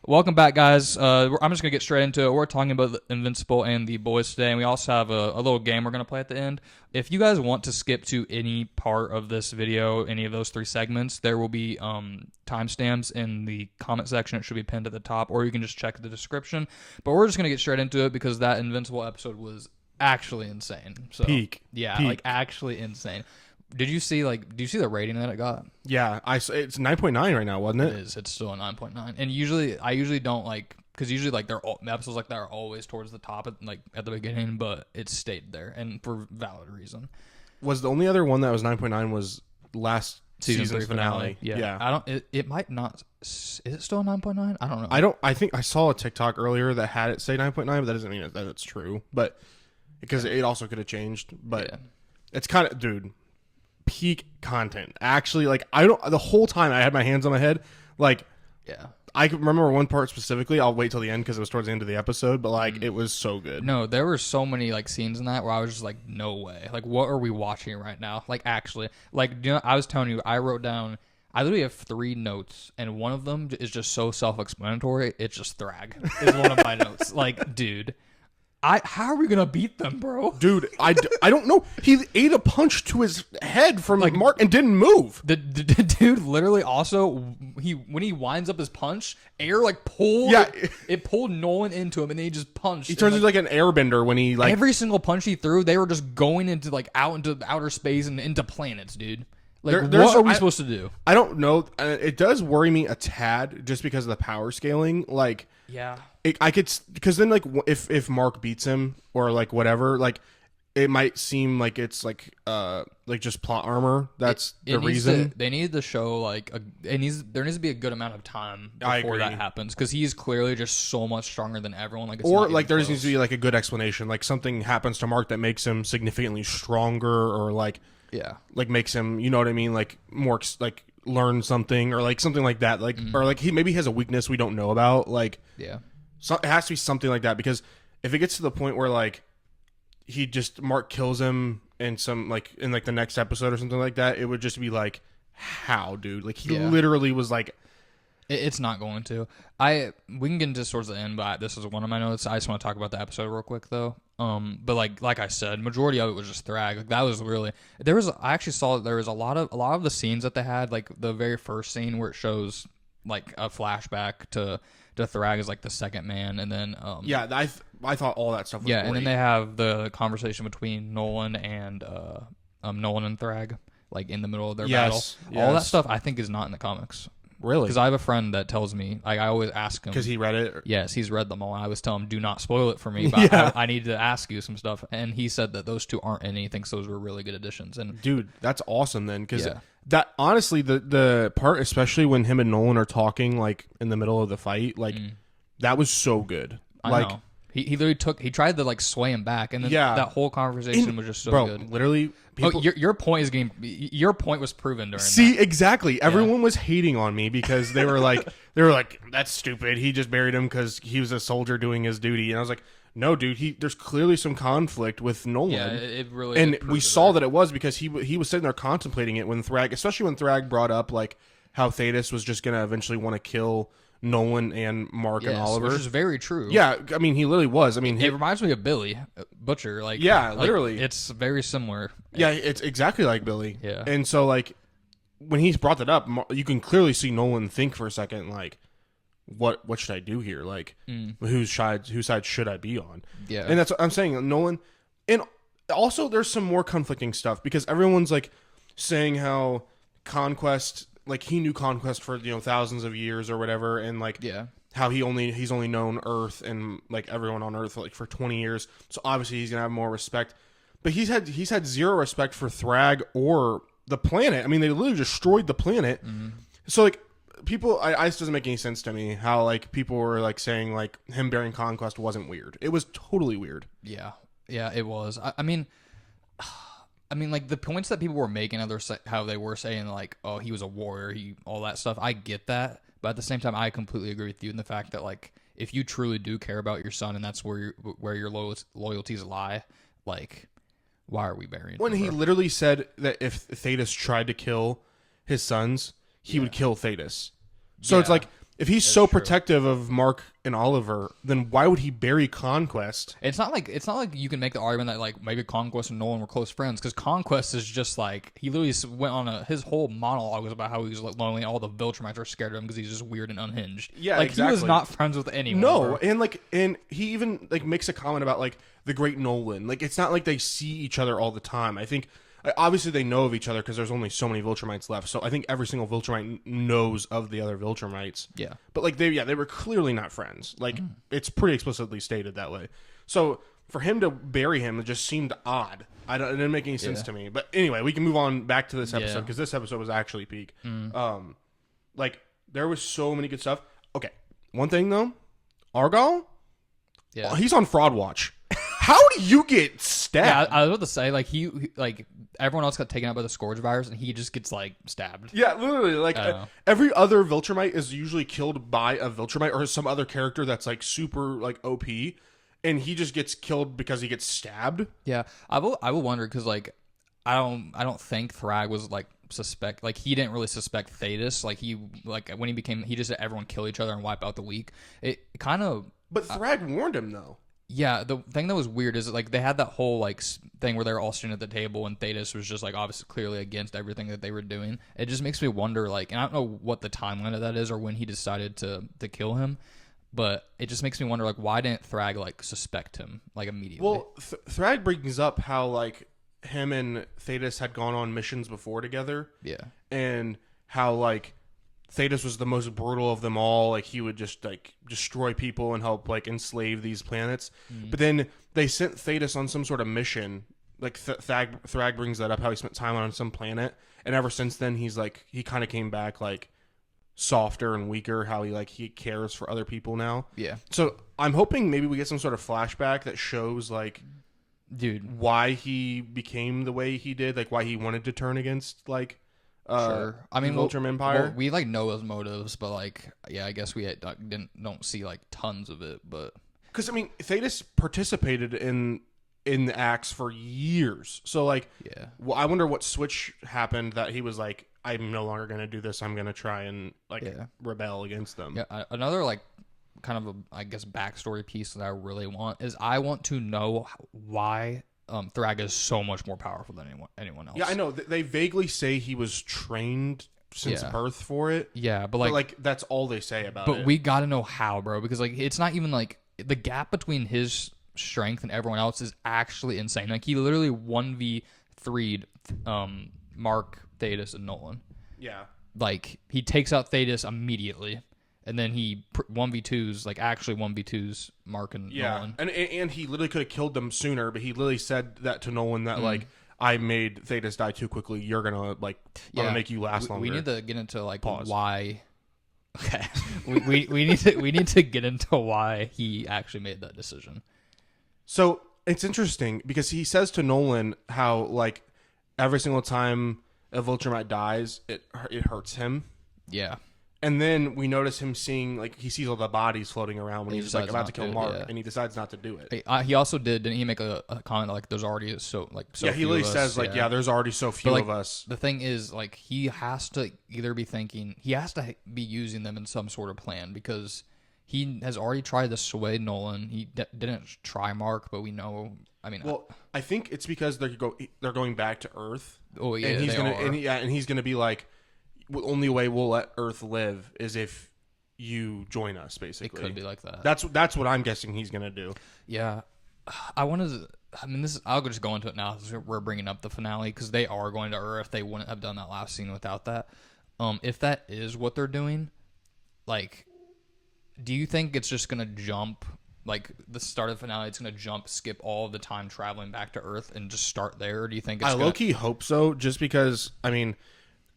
Welcome back, guys. I'm just going to get straight into it. We're talking about the Invincible and the boys today, and we also have a little game we're going to play at the end. If you guys want to skip to any part of this video, any of those three segments, there will be timestamps in the comment section. It should be pinned at the top, or you can just check the description. But we're just going to get straight into it because that Invincible episode was actually insane. So, Peak. Yeah, Peak. like actually insane. Did you see the rating that it got? Yeah, it's 9.9 right now, wasn't it? It is. It's still a 9.9. And I usually don't because usually episodes like that are always towards the top at the beginning, but it stayed there and for valid reason. Was the only other one that was 9.9 was last Season season's 3 finale. Yeah. I don't. It might not. Is it still a 9.9? I don't know. I think I saw a TikTok earlier that had it say 9.9, but that doesn't mean that it's true. But because it also could have changed. But it's kind of, dude, peak content. Actually, the whole time I had my hands on my head, I can remember one part specifically. I'll wait till the end because it was towards the end of the episode, but it was so good. No, there were so many scenes in that where I was just like, no way. What are we watching right now? Actually, I was telling you, I wrote down. I literally have 3 notes, and one of them is just so self-explanatory. It's just Thragg is one of my notes. Dude. How are we gonna beat them, bro? Dude, I don't know. He ate a punch to his head from Mark and didn't move. The dude literally also when he winds up his punch, air pulled. Yeah. It pulled Nolan into him, and then he just punched. He turns into an airbender when he every single punch he threw, they were just going into out into outer space and into planets, dude. What are we supposed to do? I don't know. It does worry me a tad just because of the power scaling. Yeah. I could, because then if Mark beats him or whatever, it might seem like it's just plot armor. That's the reason. They need to show there needs to be a good amount of time before that happens because he's clearly just so much stronger than everyone. There just needs to be a good explanation. Something happens to Mark that makes him significantly stronger, or makes him, you know what I mean, more learn something or something like that. Or he maybe has a weakness we don't know about. So it has to be something like that, because if it gets to the point where Mark kills him in some in the next episode or something like that, it would just be how, dude? He literally was It's not going to. We can get into towards the end, but this is one of my notes. I just want to talk about the episode real quick though. But like I said, majority of it was just Thragg. That was really I actually saw that there was a lot of the scenes that they had, the very first scene where it shows a flashback to Thragg as the second man, and then I thought all that stuff was great. And then they have the conversation between Nolan and Thragg in the middle of their battle. All that stuff I think is not in the comics. Really? Because I have a friend that tells me, I always ask him. Because he read it? Yes, he's read them all. I always tell him, do not spoil it for me, but I need to ask you some stuff. And he said that those two aren't in anything, so those were really good additions. And dude, that's awesome then, because that, honestly, the part, especially when him and Nolan are talking, in the middle of the fight, that was so good. I know. He literally he tried to sway him back, and then that whole conversation was just so good. Literally, people, your point was proven during that. Exactly. Everyone was hating on me because they were like that's stupid. He just buried him because he was a soldier doing his duty, and I was like, no, dude. There's clearly some conflict with Nolan. Yeah, it really. And we saw that it was because he was sitting there contemplating it when Thragg, especially when Thragg brought up how Thetis was just gonna eventually want to kill Nolan and Mark and Oliver, which is very true. Yeah, I mean, he literally was. I mean, it reminds me of Billy Butcher. Literally, it's very similar. Yeah, it's exactly like Billy. Yeah, and so when he's brought that up, you can clearly see Nolan think for a second, what should I do here? Whose side should I be on? Yeah, and that's what I'm saying. Nolan, and also there's some more conflicting stuff because everyone's saying how Conquest. He knew Conquest for thousands of years or whatever, and how he's only known Earth and everyone on Earth for 20 years. So obviously he's gonna have more respect. But he's had zero respect for Thragg or the planet. I mean, they literally destroyed the planet. Mm-hmm. So people, it just doesn't make any sense to me how people were saying him bearing Conquest wasn't weird. It was totally weird. Yeah, it was. I mean, the points that people were making, how they were saying, oh, he was a warrior, all that stuff, I get that. But at the same time, I completely agree with you in the fact that, if you truly do care about your son and that's where your loyalties lie, why are we burying him? When he literally said that if Thetis tried to kill his sons, he would kill Thetis. So it's If he's so protective of Mark and Oliver, then why would he bury Conquest? It's not like you can make the argument that like maybe Conquest and Nolan were close friends, because Conquest is just like he literally went on his whole monologue was about how he was like lonely and all the Viltrumites are scared of him because he's just weird and unhinged. Yeah, like exactly. He was not friends with anyone. No, bro. and he even like makes a comment about like the great Nolan. Like it's not like they see each other all the time. I think. Obviously, they know of each other because there's only so many Viltrumites left. So I think every single Viltrumite knows of the other Viltrumites. Yeah. But like they were clearly not friends. Like it's pretty explicitly stated that way. So for him to bury him, it just seemed odd. It didn't make any sense to me. But anyway, we can move on back to this episode because this episode was actually peak. Like there was so many good stuff. Okay, one thing though, Argyle. Yeah, he's on fraud watch. How do you get stabbed? Yeah, I was about to say like he like everyone else got taken out by the Scourge virus and he just gets like stabbed. Yeah, literally. Like every other Viltrumite is usually killed by a Viltrumite or some other character that's like super like OP, and he just gets killed because he gets stabbed. Yeah, I will wonder because like I don't think Thragg was like suspect, like he didn't really suspect Thetis. Like he like when he just let everyone kill each other and wipe out the weak. It kind of. But Thragg warned him though. Yeah, the thing that was weird is like they had that whole like thing where they were all sitting at the table and Thetis was just like obviously clearly against everything that they were doing. It just makes me wonder like, and I don't know what the timeline of that is or when he decided to kill him, but it just makes me wonder like why didn't Thragg like suspect him like immediately? Well, Thragg brings up how like him and Thetis had gone on missions before together. Yeah, and how like Thetis was the most brutal of them all. Like he would just like destroy people and help like enslave these planets. But then they sent Thetis on some sort of mission. Like Thragg brings that up, how he spent time on some planet, and ever since then he kind of came back like softer and weaker. How he cares for other people now. Yeah. So I'm hoping maybe we get some sort of flashback that shows like, dude, why he became the way he did. Like why he wanted to turn against like. Sure. I mean, Viltrum Empire. We like know his motives, but like, yeah, I guess we don't see like tons of it, but because I mean, Thetis participated in the acts for years, so like, yeah. Well, I wonder what switch happened that he was like, I'm no longer going to do this. I'm going to try and like rebel against them. Yeah. Another like kind of I guess backstory piece that I really want is I want to know why. Thragg is so much more powerful than anyone else. Yeah, I know. They vaguely say he was trained since birth for it. Yeah, but like that's all they say about it. But we got to know how, bro, because like it's not even like the gap between his strength and everyone else is actually insane. Like he literally 1v3'd Mark, Thetis, and Nolan. Yeah. Like he takes out Thetis immediately. And then he 1v2s, like actually 1v2s Mark and Nolan. And he literally could have killed them sooner, but he literally said that to Nolan that like, I made Thetis die too quickly. You're gonna like, I'm gonna make you last longer. We need to get into like Pause. Why. Okay, we need to get into why he actually made that decision. So it's interesting because he says to Nolan how like every single time a Viltrumite dies, it hurts him. Yeah. And then we notice him seeing, like, he sees all the bodies floating around when he's like about to kill Mark, and he decides not to do it. He also didn't he make a comment like there's already so yeah, he literally says like, yeah, there's already so few of us. The thing is, like, he has to either be thinking, he has to be using them in some sort of plan because he has already tried to sway Nolan. He didn't try Mark, but we know. I mean, well, I think it's because they're going back to Earth. Oh yeah, and he's gonna be like, the only way we'll let Earth live is if you join us, basically. It could be like that. That's what I'm guessing he's gonna do. Yeah, I'll just go into it now. We're bringing up the finale because they are going to Earth. They wouldn't have done that last scene without that. If that is what they're doing, like, do you think it's just gonna jump? Like the start of the finale, it's gonna skip all of the time traveling back to Earth and just start there. Or do you think I low-key hope so? Just because, I mean.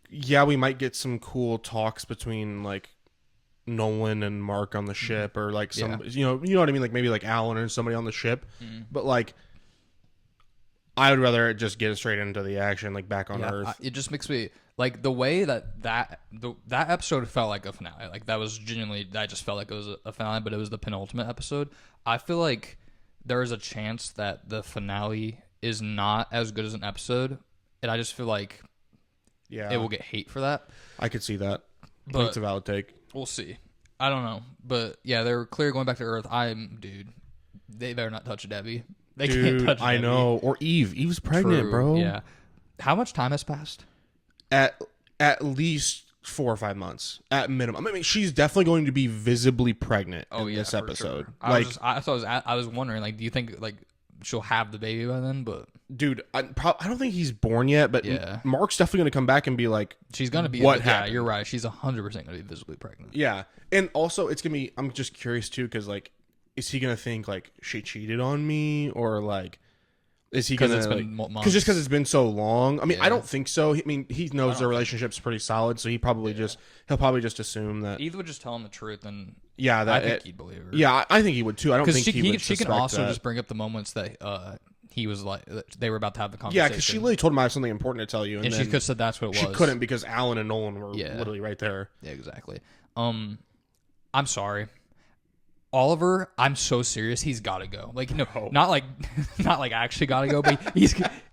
Yeah, we might get some cool talks between like Nolan and Mark on the ship, or like some, you know what I mean, like maybe like Alan or somebody on the ship. But like, I would rather just get straight into the action, like back on Earth. It just makes me like the way that episode felt like a finale. Like that was genuinely, I just felt like it was a finale, but it was the penultimate episode. I feel like there is a chance that the finale is not as good as an episode, and I just feel like. Yeah, it will get hate for that. I could see that. But it's a valid take. We'll see. I don't know, but yeah, they're clearly going back to Earth. Dude, they better not touch Debbie. They can't touch Debbie. I know. Or Eve. Eve's pregnant, True, bro. Yeah. How much time has passed? At least 4 or 5 months at minimum. I mean, she's definitely going to be visibly pregnant in this episode. Sure. I was wondering, like, do you think like she'll have the baby by then? But dude, I don't think he's born yet. But yeah. Mark's definitely going to come back and be like, she's going to be. What happened? Yeah, you're right. She's 100% going to be visibly pregnant. Yeah, and also it's going to be. I'm just curious too, because like, is he going to think like she cheated on me, or like, is he going to? Because it's been so long. I mean, I don't think so. I mean, he knows their relationship's pretty solid, so he'll probably just assume that Either would just tell him the truth, and I think he'd believe her. Yeah, I think he would too. I don't think she can also just bring up the moments that he was like they were about to have the conversation. Yeah, because she literally told him I have something important to tell you, and she could have said that's what it was. She couldn't because Alan and Nolan were literally right there. Yeah, exactly. I'm sorry. Oliver, I'm so serious. He's got to go. Like, no, not like actually got to go, but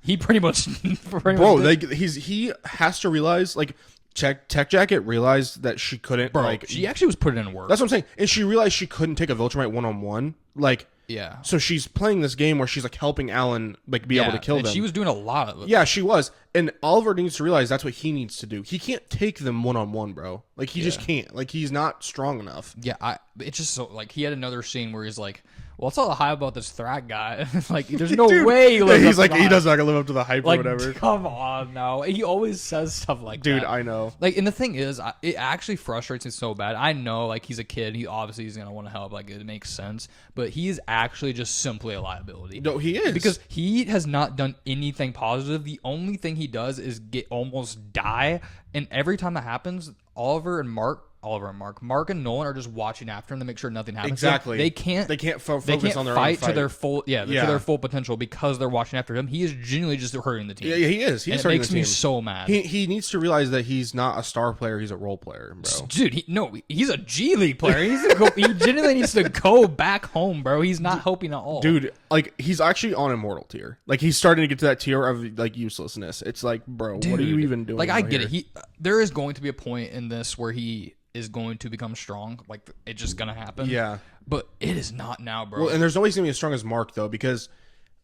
he pretty much. Bro, he has to realize, like, Tech Jacket realized that she couldn't. Bro, like, she actually was putting in work. That's what I'm saying, and she realized she couldn't take a Viltrumite 1-on-1. Like, yeah. So she's playing this game where she's like helping Alan like be able to kill them. She was doing a lot of it. Yeah, she was. And Oliver needs to realize that's what he needs to do. He can't take them 1-on-1, bro. Like he just can't. Like he's not strong enough. Yeah, it's just so like he had another scene where he's like, "What's all the hype about this Thragg guy?" Like, there's no way. He's like, he does not gonna live up to the hype or whatever. Come on, now he always says stuff like that. Dude, I know. Like, and the thing is, it actually frustrates me so bad. I know, like, he's a kid. He obviously is gonna want to help. Like, it makes sense. But he is actually just simply a liability. No, he is, because he has not done anything positive. The only thing he does is almost die. And every time that happens, Mark and Nolan are just watching after him to make sure nothing happens. Exactly. They can't focus on their fight own to their full to their full potential because they're watching after him. He is genuinely just hurting the team. Yeah, he is. He's hurting the team. It makes me so mad. He needs to realize that he's not a star player. He's a role player, bro. Dude, he's a G League player. He genuinely needs to go back home, bro. He's not helping at all. Dude, like, he's actually on immortal tier. Like, he's starting to get to that tier of like uselessness. It's like, bro, what are you even doing? Like, I get it. There is going to be a point in this where he is going to become strong. Like, it's just gonna happen. Yeah, but it is not now, bro. Well, and there's always gonna be as strong as Mark though, because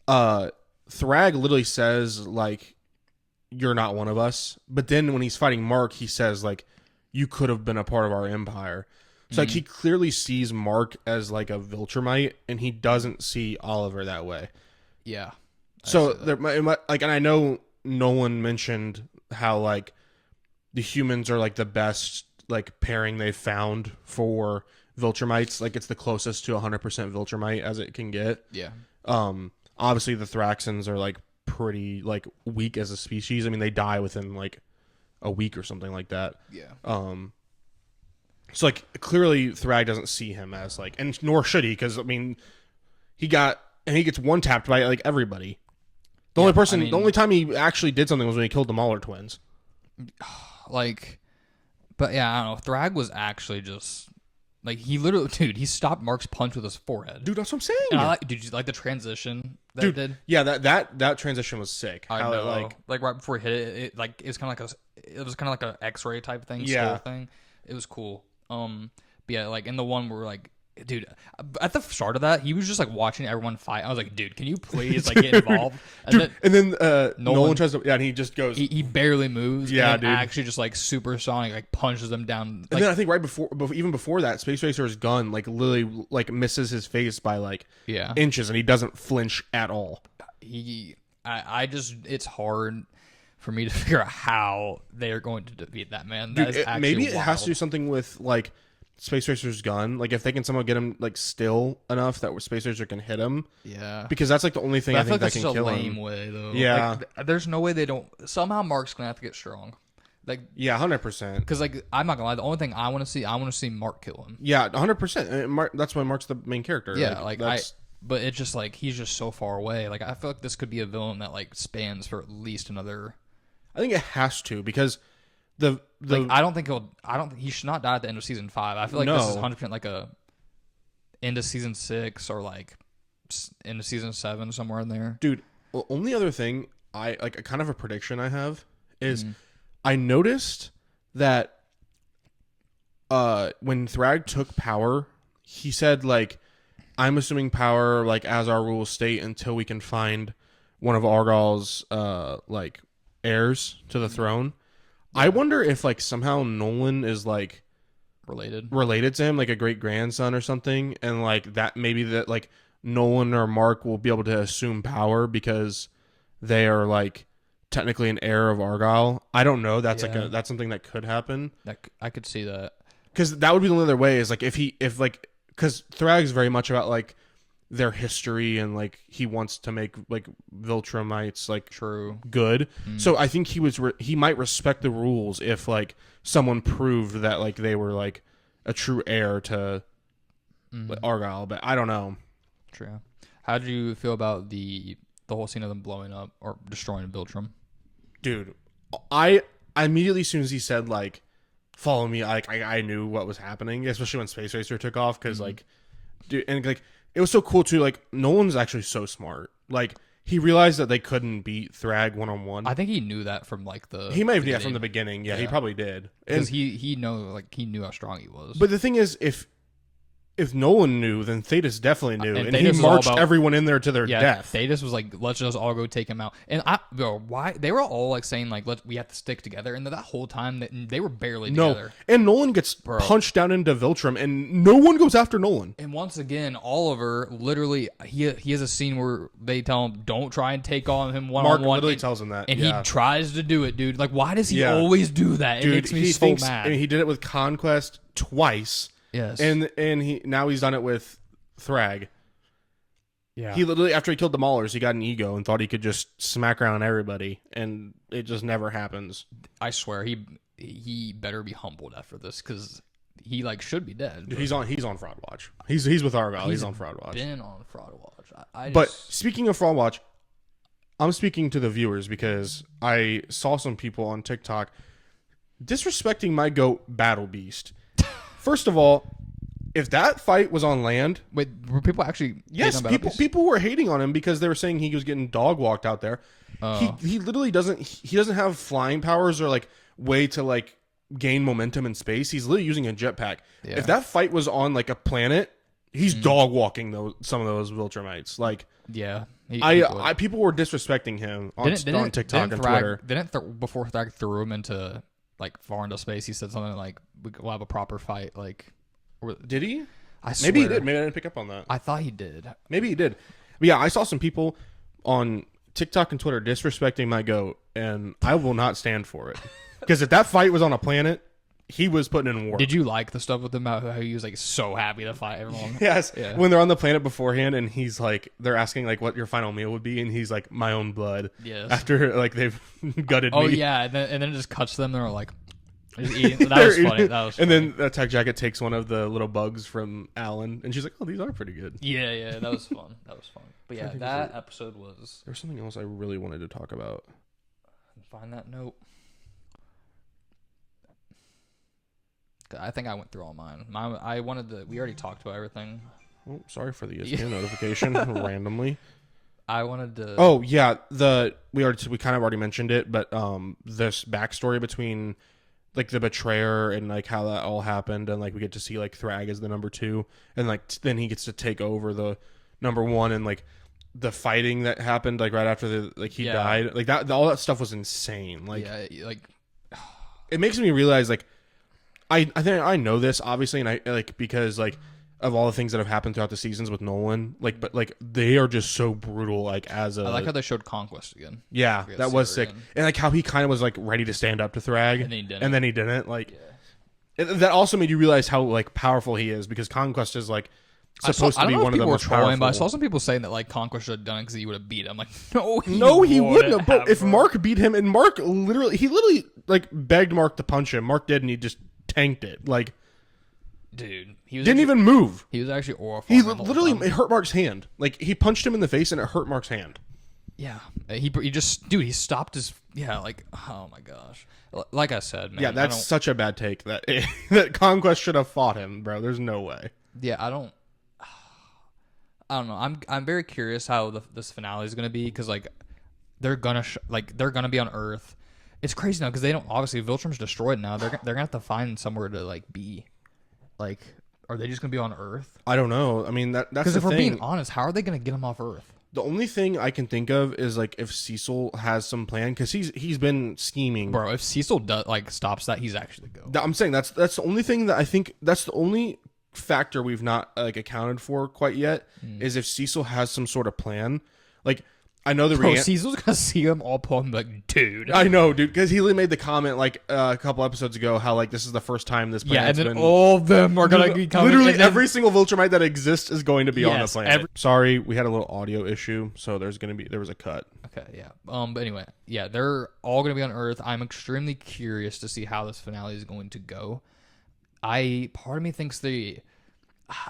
Thragg literally says like, "You're not one of us." But then when he's fighting Mark, he says like, "You could have been a part of our empire." So like, he clearly sees Mark as like a Viltrumite, and he doesn't see Oliver that way. Yeah. So like, and I know Nolan mentioned how like the humans are like the best like pairing they've found for Viltrumites. Like, it's the closest to 100% Viltrumite as it can get. Yeah. Obviously the Thraxans are like pretty like weak as a species. I mean, they die within like a week or something like that. Yeah. So like, clearly Thragg doesn't see him as like, and nor should he, because I mean, he gets one tapped by like everybody. The only time he actually did something was when he killed the Mauler twins. Like, but yeah, I don't know. Thragg was actually just like, he literally, dude, he stopped Mark's punch with his forehead. Dude, that's what I'm saying. And did you like the transition that it did? Yeah, that transition was sick. I know. Like right before he hit it, it was kind of like a X-ray type thing, skull thing. It was cool. But yeah, like in the one where like, dude, at the start of that, he was just like watching everyone fight. I was like, dude, can you please like get involved? And then Nolan tries to, and he just goes. He barely moves. Yeah, and dude. Actually, just like supersonic, like punches him down. And then I think right even before that, Space Racer's gun like literally like misses his face by like inches, and he doesn't flinch at all. It's hard for me to figure out how they are going to defeat that man. Dude, that is actually maybe wild. It has to do something with like Space Racer's gun. Like, if they can somehow get him like still enough that Space Racer can hit him. Yeah. Because that's like the only thing I think that can kill him. That's a lame way though. Yeah. Like, there's no way they don't. Somehow Mark's gonna have to get strong. Like, yeah, 100%. Because like, I'm not gonna lie, the only thing I want to see Mark kill him. Yeah, 100%. That's why Mark's the main character. Yeah, but it's just like, he's just so far away. Like, I feel like this could be a villain that like spans for at least another. I think it has to, because I don't think he should not die at the end of season 5. I feel like this is 100% like a end of season 6 or like into season 7, somewhere in there. Dude, well, only other thing I like, a kind of a prediction I have is I noticed that when Thragg took power, he said like, I'm assuming power like as our rules state until we can find one of Argyle's like heirs to the throne. Yeah. I wonder if like somehow Nolan is like related to him, like a great grandson or something, and like that maybe that like Nolan or Mark will be able to assume power because they are like technically an heir of Argyle. I don't know. That's that's something that could happen. I could see that, because that would be the only other way is like because Thragg's very much about like their history and like he wants to make like Viltrumites like good. So I think he might respect the rules if like someone proved that like they were like a true heir to Argyle, but I don't know. True. How did you feel about the whole scene of them blowing up or destroying Viltrum? Dude, I immediately, as soon as he said like follow me, I knew what was happening, especially when Space Racer took off, because like, dude, and like it was so cool too. Like Nolan's actually so smart. Like he realized that they couldn't beat Thragg 1-on-1. I think he knew that from like he may have from the beginning. Yeah, he probably did, because he knew how strong he was. But the thing is, if Nolan knew, then Thetis definitely knew, and he marched everyone in there to their death. Thetis was like, "Let's just all go take him out." And why they were all like saying like, we have to stick together, and that whole time that they were barely together. And Nolan gets punched down into Viltrum, and no one goes after Nolan. And once again, Oliver literally he has a scene where they tell him, "Don't try and take on him one-on-one." Mark literally tells him that, and he tries to do it, dude. Like, why does he always do that? It makes me so mad. And he did it with Conquest twice. Yes, and he's done it with Thragg. Yeah, he literally, after he killed the Maulers, he got an ego and thought he could just smack around everybody, and it just never happens. I swear, he better be humbled after this, because he like should be dead. Dude, he's on Fraud Watch. He's with Argyle. He's on Fraud Watch. Been on Fraud Watch. But speaking of Fraud Watch, I'm speaking to the viewers because I saw some people on TikTok disrespecting my goat Battle Beast. First of all, if that fight was on land... Wait, were people actually... Yes, people were hating on him because they were saying he was getting dog walked out there. He literally doesn't... He doesn't have flying powers or like way to like gain momentum in space. He's literally using a jetpack. Yeah. If that fight was on like a planet, he's dog walking some of those Viltrumites. Like... Yeah. People were disrespecting him on TikTok and Twitter. Before Thragg threw him into... like far into space, he said something like, "We'll have a proper fight." Like, did he? I swear. Maybe he did. Maybe I didn't pick up on that. I thought he did. Maybe he did. But yeah, I saw some people on TikTok and Twitter disrespecting my goat, and I will not stand for it. Because if that fight was on a planet, he was putting in work. Did you like the stuff with him about how he was like so happy to fight everyone? Yes. Yeah. When they're on the planet beforehand, and he's like, they're asking like what your final meal would be, and he's like, my own blood. Yes. After like they've gutted me. Oh yeah, and then it just cuts them. They're like, just eating. That was funny. That was funny. And then Tech Jacket takes one of the little bugs from Alan, and she's like, "Oh, these are pretty good." Yeah, that was fun. That was fun. But yeah, that episode was. There's something else I really wanted to talk about. Find that note. I think I went through all mine. We already talked about everything. Oh, sorry for the ESPN notification randomly. I wanted to. Oh yeah, we kind of already mentioned it, but this backstory between like the betrayer and like how that all happened, and like we get to see like Thragg as the number 2, and like then he gets to take over the number 1, and like the fighting that happened like right after he died, like that all that stuff was insane. Like it makes me realize like I think I know this obviously, and I like because like of all the things that have happened throughout the seasons with Nolan, like, but like they are just so brutal. Like I like how they showed Conquest again. Yeah, that was sick, and like how he kind of was like ready to stand up to Thragg, and then he didn't. Like, that also made you realize how like powerful he is, because Conquest is like supposed to be one of the most powerful. But I saw some people saying that like Conquest should have done it because he would have beat him. Like, no, he wouldn't have. But if Mark beat him, and Mark literally like begged Mark to punch him, Mark did, and he just tanked it. Like. Dude, he didn't even move. He was actually horrified. He literally it hurt Mark's hand. Like he punched him in the face and it hurt Mark's hand. Yeah, he just he stopped his like, oh my gosh. Like I said, man. Yeah, that's such a bad take that that Conquest should have fought him, bro. There's no way. Yeah, I don't know. I'm very curious how this finale is gonna be, because like they're gonna be on Earth. It's crazy now because they don't, obviously Viltrum's destroyed now. They're gonna have to find somewhere to like be. Like, are they just gonna be on Earth? I don't know. I mean, that's because if the we're thing. being honest, how are they gonna get them off Earth? The only thing I can think of is like if Cecil has some plan, because he's been scheming. Bro, if Cecil does, stops that, he's actually the go. I'm saying that's the only thing that I think, that's the only factor we've not like accounted for quite yet, is if Cecil has some sort of plan. Like, I know Cecil's gonna see him all pull him like, dude. I know, dude, because he literally made the comment like a couple episodes ago how like this is the first time this plan. Yeah, and then all of them are gonna be coming. Literally every single Viltrumite that exists is going to be on the Yes, planet. Sorry, we had a little audio issue, so there was a cut. Okay, yeah. But anyway, yeah, they're all gonna be on Earth. I'm extremely curious to see how this finale is going to go. Part of me thinks I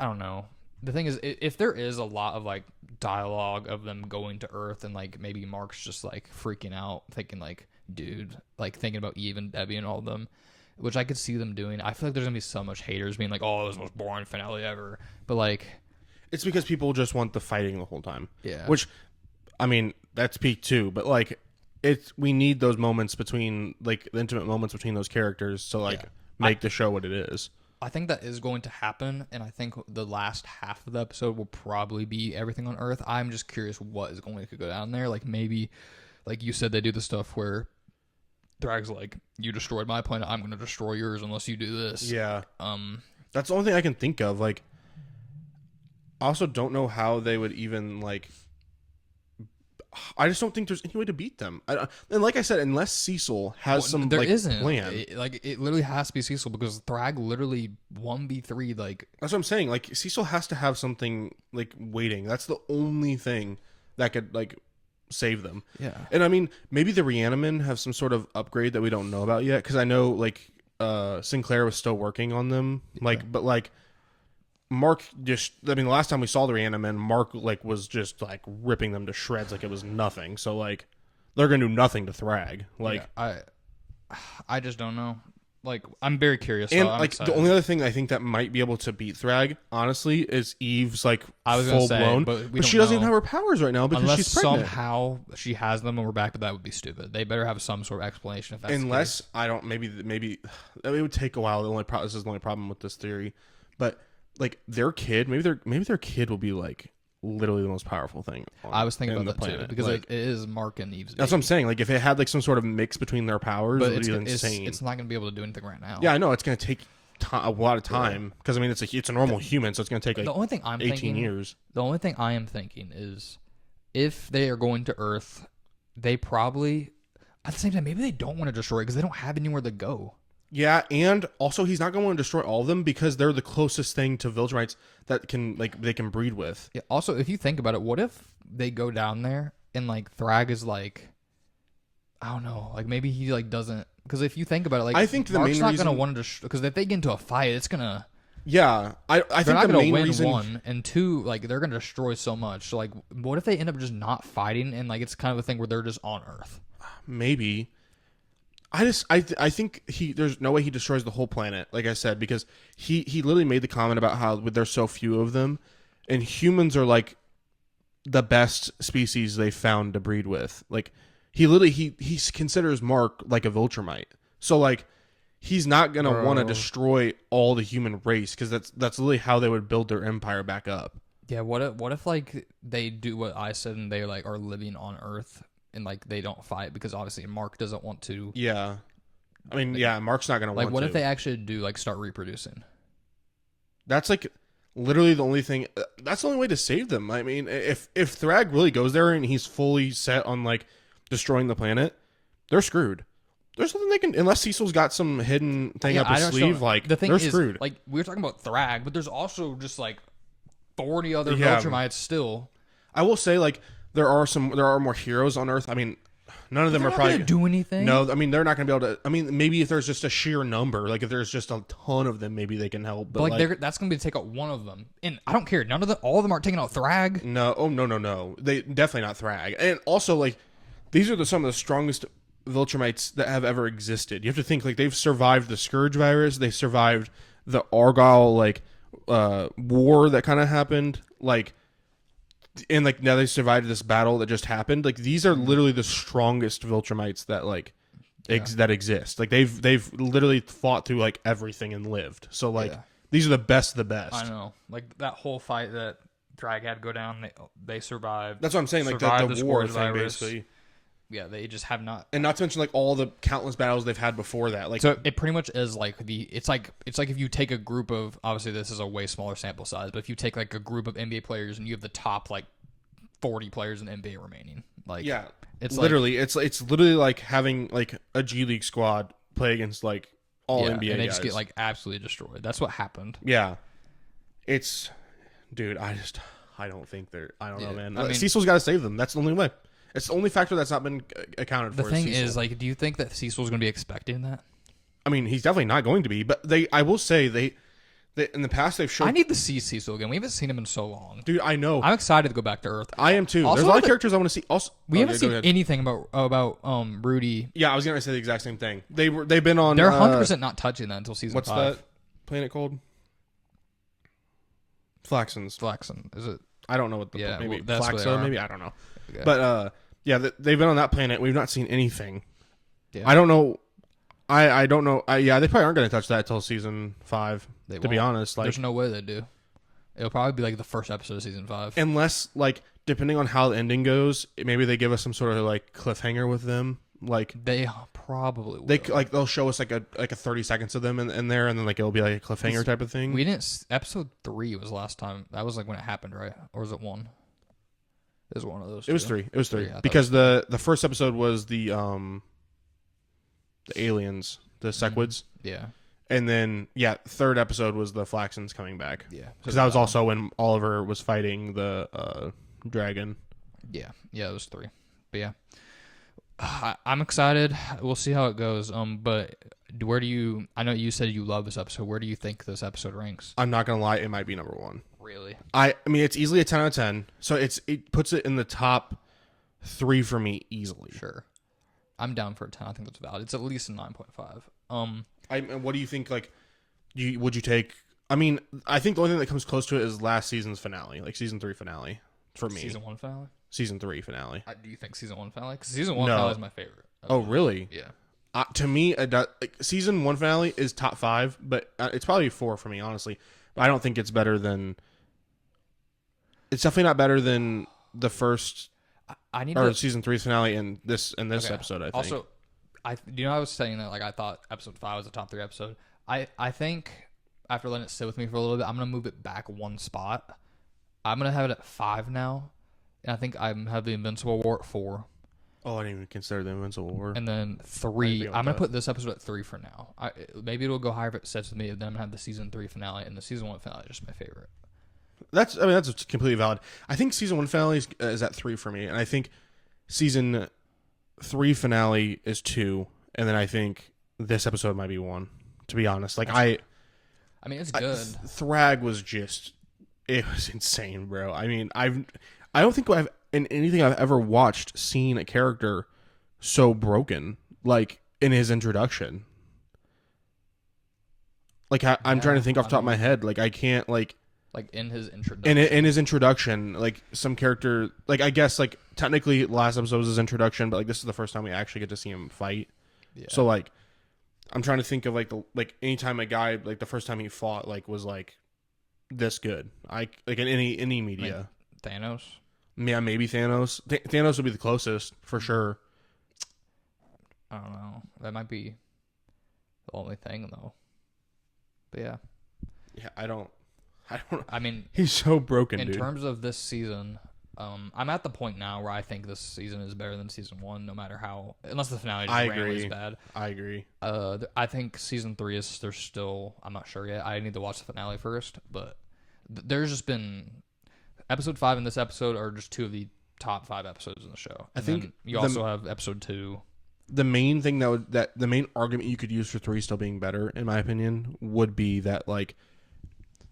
don't know. The thing is, if there is a lot of like dialogue of them going to Earth and like maybe Mark's just like freaking out, thinking like, dude, like thinking about Eve and Debbie and all of them, which I could see them doing. I feel like there's gonna be so much haters being like, oh, this was the most boring finale ever. But like, it's because people just want the fighting the whole time. Yeah. Which, I mean, that's peak too. But like, we need those moments between like the intimate moments between those characters to like make the show what it is. I think that is going to happen, and I think the last half of the episode will probably be everything on Earth. I'm just curious what is going to go down there. Like, maybe, like you said, they do the stuff where Thragg's like, you destroyed my planet, I'm going to destroy yours unless you do this. Yeah. That's the only thing I can think of. Like, I also don't know how they would even, like... I just don't think there's any way to beat them. And like I said, unless Cecil has some there like, isn't. plan. It literally has to be Cecil because Thragg literally 1v3. Like, that's what I'm saying. Like, Cecil has to have something like waiting. That's the only thing that could like save them. Yeah. And I mean, maybe the Reanimen have some sort of upgrade that we don't know about yet. Because I know like Sinclair was still working on them. Like, but like Mark just, I mean, the last time we saw the Reanimen, Mark like was just like ripping them to shreds like it was nothing. So like they're gonna do nothing to Thragg. Like, I just don't know. Like, I'm very curious. And so like excited. the only other thing I think that might be able to beat Thragg, honestly, is Eve's like full blown. But she doesn't even have her powers right now because unless she's pregnant. somehow she has them and we're back, but that would be stupid. They better have some sort of explanation if that's unless the case. I don't. Maybe it would take a while. This is the only problem with this theory, but like their kid, maybe their kid will be like literally the most powerful thing. I was thinking about that planet. too because like, it is Mark and Eve's. That's baby. what I'm saying. Like if it had like some sort of mix between their powers, But it would be insane. It's not going to be able to do anything right now. Yeah, I know it's going to take a lot of time because I mean it's a normal human, so it's going to take like the only thing 18 years. The only thing I am thinking is if they are going to Earth, they probably at the same time maybe they don't want to destroy it because they don't have anywhere to go. Yeah, and also he's not going to want to destroy all of them because they're the closest thing to Viltrumites that they can breed with. Yeah, also, if you think about it, what if they go down there and like Thragg is like, I don't know, like maybe he like doesn't, because if you think about it, like I think the Mark's main not reason, gonna want to because if they get into a fight, it's gonna. Yeah, I think they're not the gonna main win reason, one and two, like they're gonna destroy so much. So like, what if they end up just not fighting and like it's kind of a thing where they're just on Earth? Maybe. I think there's no way he destroys the whole planet, like I said, because he literally made the comment about how there's so few of them, and humans are like the best species they found to breed with. Like he considers Mark like a Viltrumite, so like he's not gonna want to destroy all the human race because that's literally how they would build their empire back up. Yeah, what if like they do what I said and they like are living on Earth? And like they don't fight because obviously Mark doesn't want to. Yeah, I mean, yeah, Mark's not gonna like. want What to. if they actually do like start reproducing? That's like literally the only thing. That's the only way to save them. I mean, if Thragg really goes there and he's fully set on like destroying the planet, they're screwed. There's nothing they can unless Cecil's got some hidden thing up his sleeve. Like the thing they're is, screwed. like we were talking about Thragg, but there's also just like 40 other Viltrumites still. I will say like. There are more heroes on Earth. I mean, none of them are probably gonna do anything. No, I mean they're not going to be able to. I mean, maybe if there's just a sheer number, like if there's just a ton of them, maybe they can help. But like that's going to be to take out one of them, and I don't care. All of them aren't taking out Thragg. No, no. They definitely not Thragg. And also like these are some of the strongest Viltrumites that have ever existed. You have to think like they've survived the Scourge virus. They survived the Argyle like war that kind of happened. Like. And like now they survived this battle that just happened. Like these are literally the strongest Viltrumites that like that exist. Like they've literally fought through like everything and lived. So like These are the best of the best. I know. Like that whole fight that Thragg had to go down, they survived. That's what I'm saying. Like the war thing, basically. Yeah, they just have not. And not to mention like all the countless battles they've had before that. Like, so it pretty much is like it's like if you take a group of, obviously this is a way smaller sample size, but if you take like a group of NBA players and you have the top like 40 players in NBA remaining, like yeah, it's literally it's literally like having like a G League squad play against like all NBA and they guys. just get like absolutely destroyed. That's what happened. Yeah, dude. I don't think they're. I don't know, man. I mean, Cecil's got to save them. That's the only way. It's the only factor that's not been accounted for. The thing is, like, do you think that Cecil's going to be expecting that? I mean, he's definitely not going to be. But I will say they in the past they've shown. I need to see Cecil again. We haven't seen him in so long, dude. I know. I'm excited to go back to Earth. I am too. Also, there's a lot of characters I want to see. Also, we haven't seen anything about Rudy. Yeah, I was gonna say the exact same thing. They've been on. They're 100% not touching that until season 5. What's that planet called? Flaxens. Flaxen, is it? I don't know what the maybe Flaxa, maybe I don't know. Okay. But yeah, they've been on that planet. We've not seen anything. Yeah. I don't know. I don't know. Yeah, they probably aren't going to touch that until season 5. To be honest, like there's no way they do. It'll probably be like the first episode of season 5, unless like depending on how the ending goes, maybe they give us some sort of like cliffhanger with them. Like they probably will. They'll show us like a 30 seconds of them in there, and then like it'll be like a cliffhanger type of thing. We didn't. Episode 3 was last time. That was like when it happened, right? Or was it 1? It was one of those. It was 3. It was 3 because the first episode was the aliens, the Sequids. Yeah. And then third episode was the Flaxens coming back. Yeah. Because that was also when Oliver was fighting the dragon. Yeah. Yeah, it was 3. But yeah. I'm excited. We'll see how it goes. But where do you? I know you said you love this episode. Where do you think this episode ranks? I'm not gonna lie, it might be number 1. Really? I mean, it's easily a 10 out of 10. So it puts it in the top 3 for me easily. Sure. I'm down for a 10. I think that's valid. It's at least a 9.5. What do you think? Like, would you take? I mean, I think the only thing that comes close to it is last season's finale, like season 3 finale for me. Season 1 finale. Season 3 finale. Do you think season 1 finale? Because season 1 finale is my favorite. Oh, really? Yeah. To me, season 1 finale is top 5, but it's probably 4 for me, honestly. But I don't think it's better than. It's definitely not better than the first. Season 3 finale in this episode. I think. Also, I was saying that like I thought episode 5 was the top 3 episode. I think after letting it sit with me for a little bit, I'm gonna move it back 1 spot. I'm gonna have it at 5 now. And I think I have the Invincible War at 4. Oh, I didn't even consider the Invincible War. And then 3. I'm going to put this episode at 3 for now. Maybe it'll go higher if it sets with me. Then I'm going to have the season 3 finale. And the season 1 finale is just my favorite. That's completely valid. I think season 1 finale is at 3 for me. And I think season 3 finale is 2. And then I think this episode might be 1, to be honest. Like, I mean, it's good. Thragg was just... It was insane, bro. I mean, I don't think in anything I've ever watched seen a character so broken, like in his introduction. Like I'm trying to think off the top of my head. Like I can't like in his introduction. In his introduction, like some character, like I guess like technically last episode was his introduction, but like this is the first time we actually get to see him fight. Yeah. So like I'm trying to think of like anytime a guy like the first time he fought like was like this good. Like in any media. Like Thanos. Yeah, maybe Thanos. Thanos would be the closest for sure. I don't know. That might be the only thing though. But yeah. Yeah, I don't. I mean, he's so broken. In terms of this season, I'm at the point now where I think this season is better than season 1, no matter how. Unless the finale just randomly is bad. I agree. I think season 3 is. There's still. I'm not sure yet. I need to watch the finale first, but there's just been. Episode 5 and this episode are just 2 of the top 5 episodes in the show. I think you also have episode 2. The main thing that the main argument you could use for 3 still being better, in my opinion, would be that like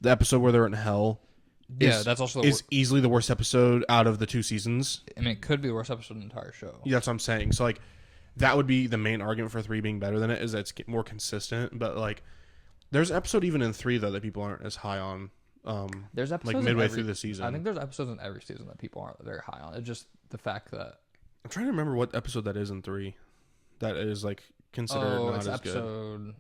the episode where they're in hell. That's also easily the worst episode out of the 2 seasons. I mean, it could be the worst episode of the entire show. Yeah, that's what I'm saying. So like that would be the main argument for 3 being better than it, is that it's more consistent. But like there's an episode even in 3 though that people aren't as high on. There's episodes like midway through the season. I think there's episodes in every season that people aren't very high on. It's just the fact that I'm trying to remember what episode that is in 3 that is like considered not as good.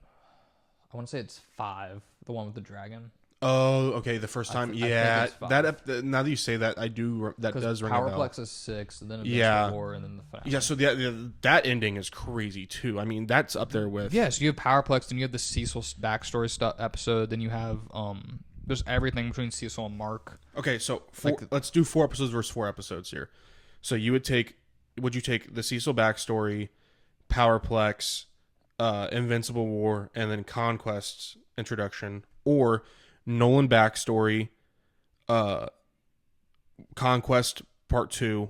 I want to say it's 5, the one with the dragon. Oh, okay. The first time, yeah. Now that you say that, I do. That does ring a bell. Powerplex is 6, and then Invincible War, and then the finale. Yeah. So that ending is crazy too. I mean, that's up there with. Yeah. So you have Powerplex, then you have the Cecil backstory episode, then you have there's everything between Cecil and Mark. Okay, so let's do 4 episodes versus 4 episodes here. So would you take the Cecil backstory, Powerplex, Invincible War, and then Conquest's introduction, or Nolan backstory, Conquest Part 2,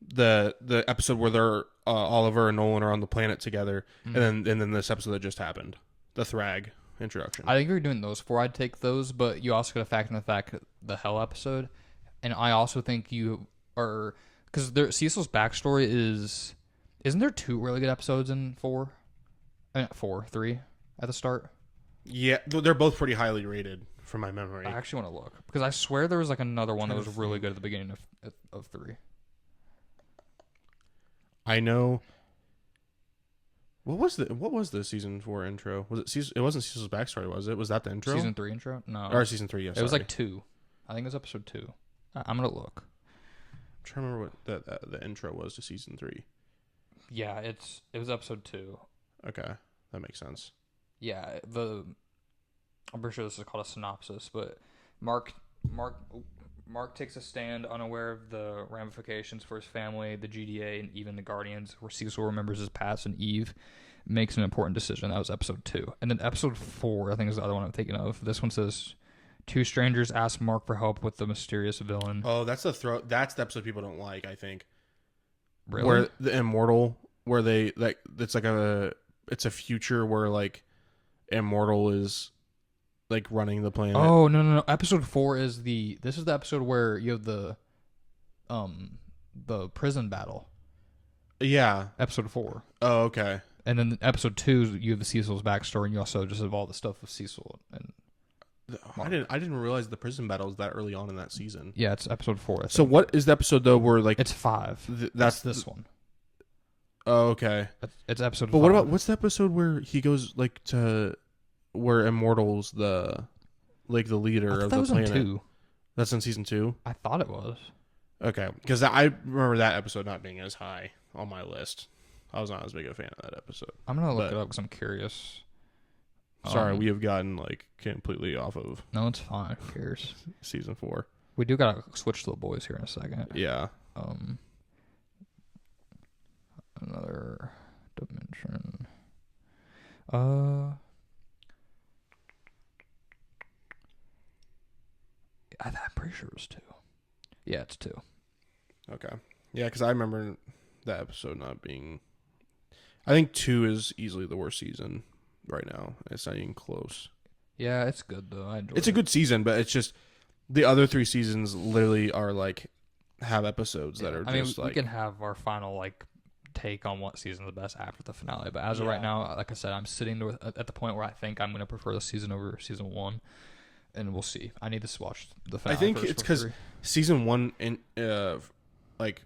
the episode where they're Oliver and Nolan are on the planet together, and then this episode that just happened, the Thragg introduction. I think if you're doing those 4, I'd take those, but you also got to factor in the Hell episode, and I also think you are, because Cecil's backstory isn't there 2 really good episodes in 4? 3 at the start. Yeah, they're both pretty highly rated from my memory. I actually want to look because I swear there was like another one that was really good at the beginning of 3. I know. What was the season 4 intro? Was it? It wasn't Cecil's backstory, was it? Was that the intro? Season 3 intro? No. Or season 3? Yes. It was like 2. I think it was episode 2. I'm gonna look. I'm trying to remember what the intro was to season 3. Yeah, it was episode 2. Okay, that makes sense. Yeah, I'm pretty sure this is called a synopsis, but Mark takes a stand unaware of the ramifications for his family, the GDA, and even the Guardians, where Cecil remembers his past, and Eve makes an important decision. That was episode 2. And then episode 4, I think, is the other one I'm thinking of. This one says, 2 strangers ask Mark for help with the mysterious villain. Oh, that's the episode people don't like, I think. Really? Where the Immortal, where they, like, it's a future where, like, Immortal is, like, running the planet. Oh, no. Episode 4 is this is the episode where you have the prison battle. Yeah. Episode 4. Oh, okay. And then episode 2, you have the Cecil's backstory, and you also just have all the stuff with Cecil and Mark. I didn't realize the prison battle was that early on in that season. Yeah, it's episode 4. So what is the episode though where, like, it's 5. That's this one. Oh, okay. It's episode 5. But what about what's the episode where he goes, like, to where Immortal's the leader of the planet? 2. That's in season 2. I thought it was. Okay, because I remember that episode not being as high on my list. I was not as big a fan of that episode. I'm gonna look it up because I'm curious. Sorry, we have gotten, like, completely off of. No, it's fine. Who cares? Season 4. We do gotta switch to the boys here in a second. Yeah. Another dimension. I'm pretty sure it was 2. Yeah, it's 2. Okay. Yeah, because I remember that episode not being. I think 2 is easily the worst season right now. It's not even close. Yeah, it's good though. I enjoy it. It's a good season, but it's just the other 3 seasons literally are, like, have episodes that are just like. We can have our final, like, take on what season is the best after the finale. But as of right now, like I said, I'm sitting at the point where I think I'm going to prefer the season over season 1, and we'll see. I need to watch the finale. I think it's because season 1 and like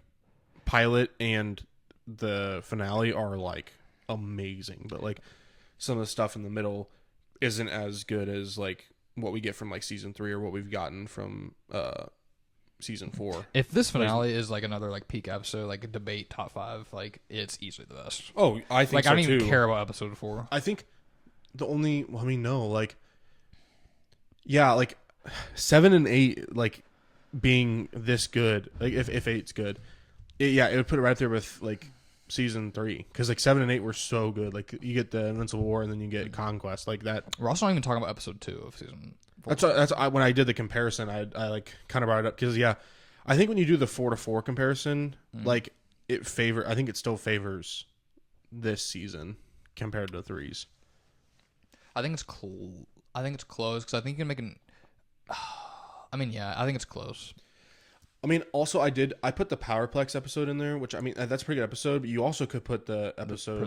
pilot and the finale are, like, amazing, but, like, some of the stuff in the middle isn't as good as, like, what we get from, like, season 3 or what we've gotten from season 4. If this finale is, like, another, like, peak episode, like a debate top 5, like, it's easily the best. Oh, I think like, so, I don't too. even care about episode 4. I think the only, well, I mean, no, like, yeah, like 7 and 8, like, being this good, like, if 8's good, it would put it right there with, like, season 3, because, like, 7 and 8 were so good. Like, you get the Invincible War and then you get Conquest, like that. We're also not even talking about episode 2 of season 4. That's when I did the comparison, I like kind of brought it up because, yeah, I think when you do the 4-to-4 comparison, like, I think it still favors this season compared to 3's. I think it's close because I think you can make an. I mean, yeah, I think it's close. I mean, also I put the Powerplex episode in there, which, I mean, that's a pretty good episode, but you also could put the episode,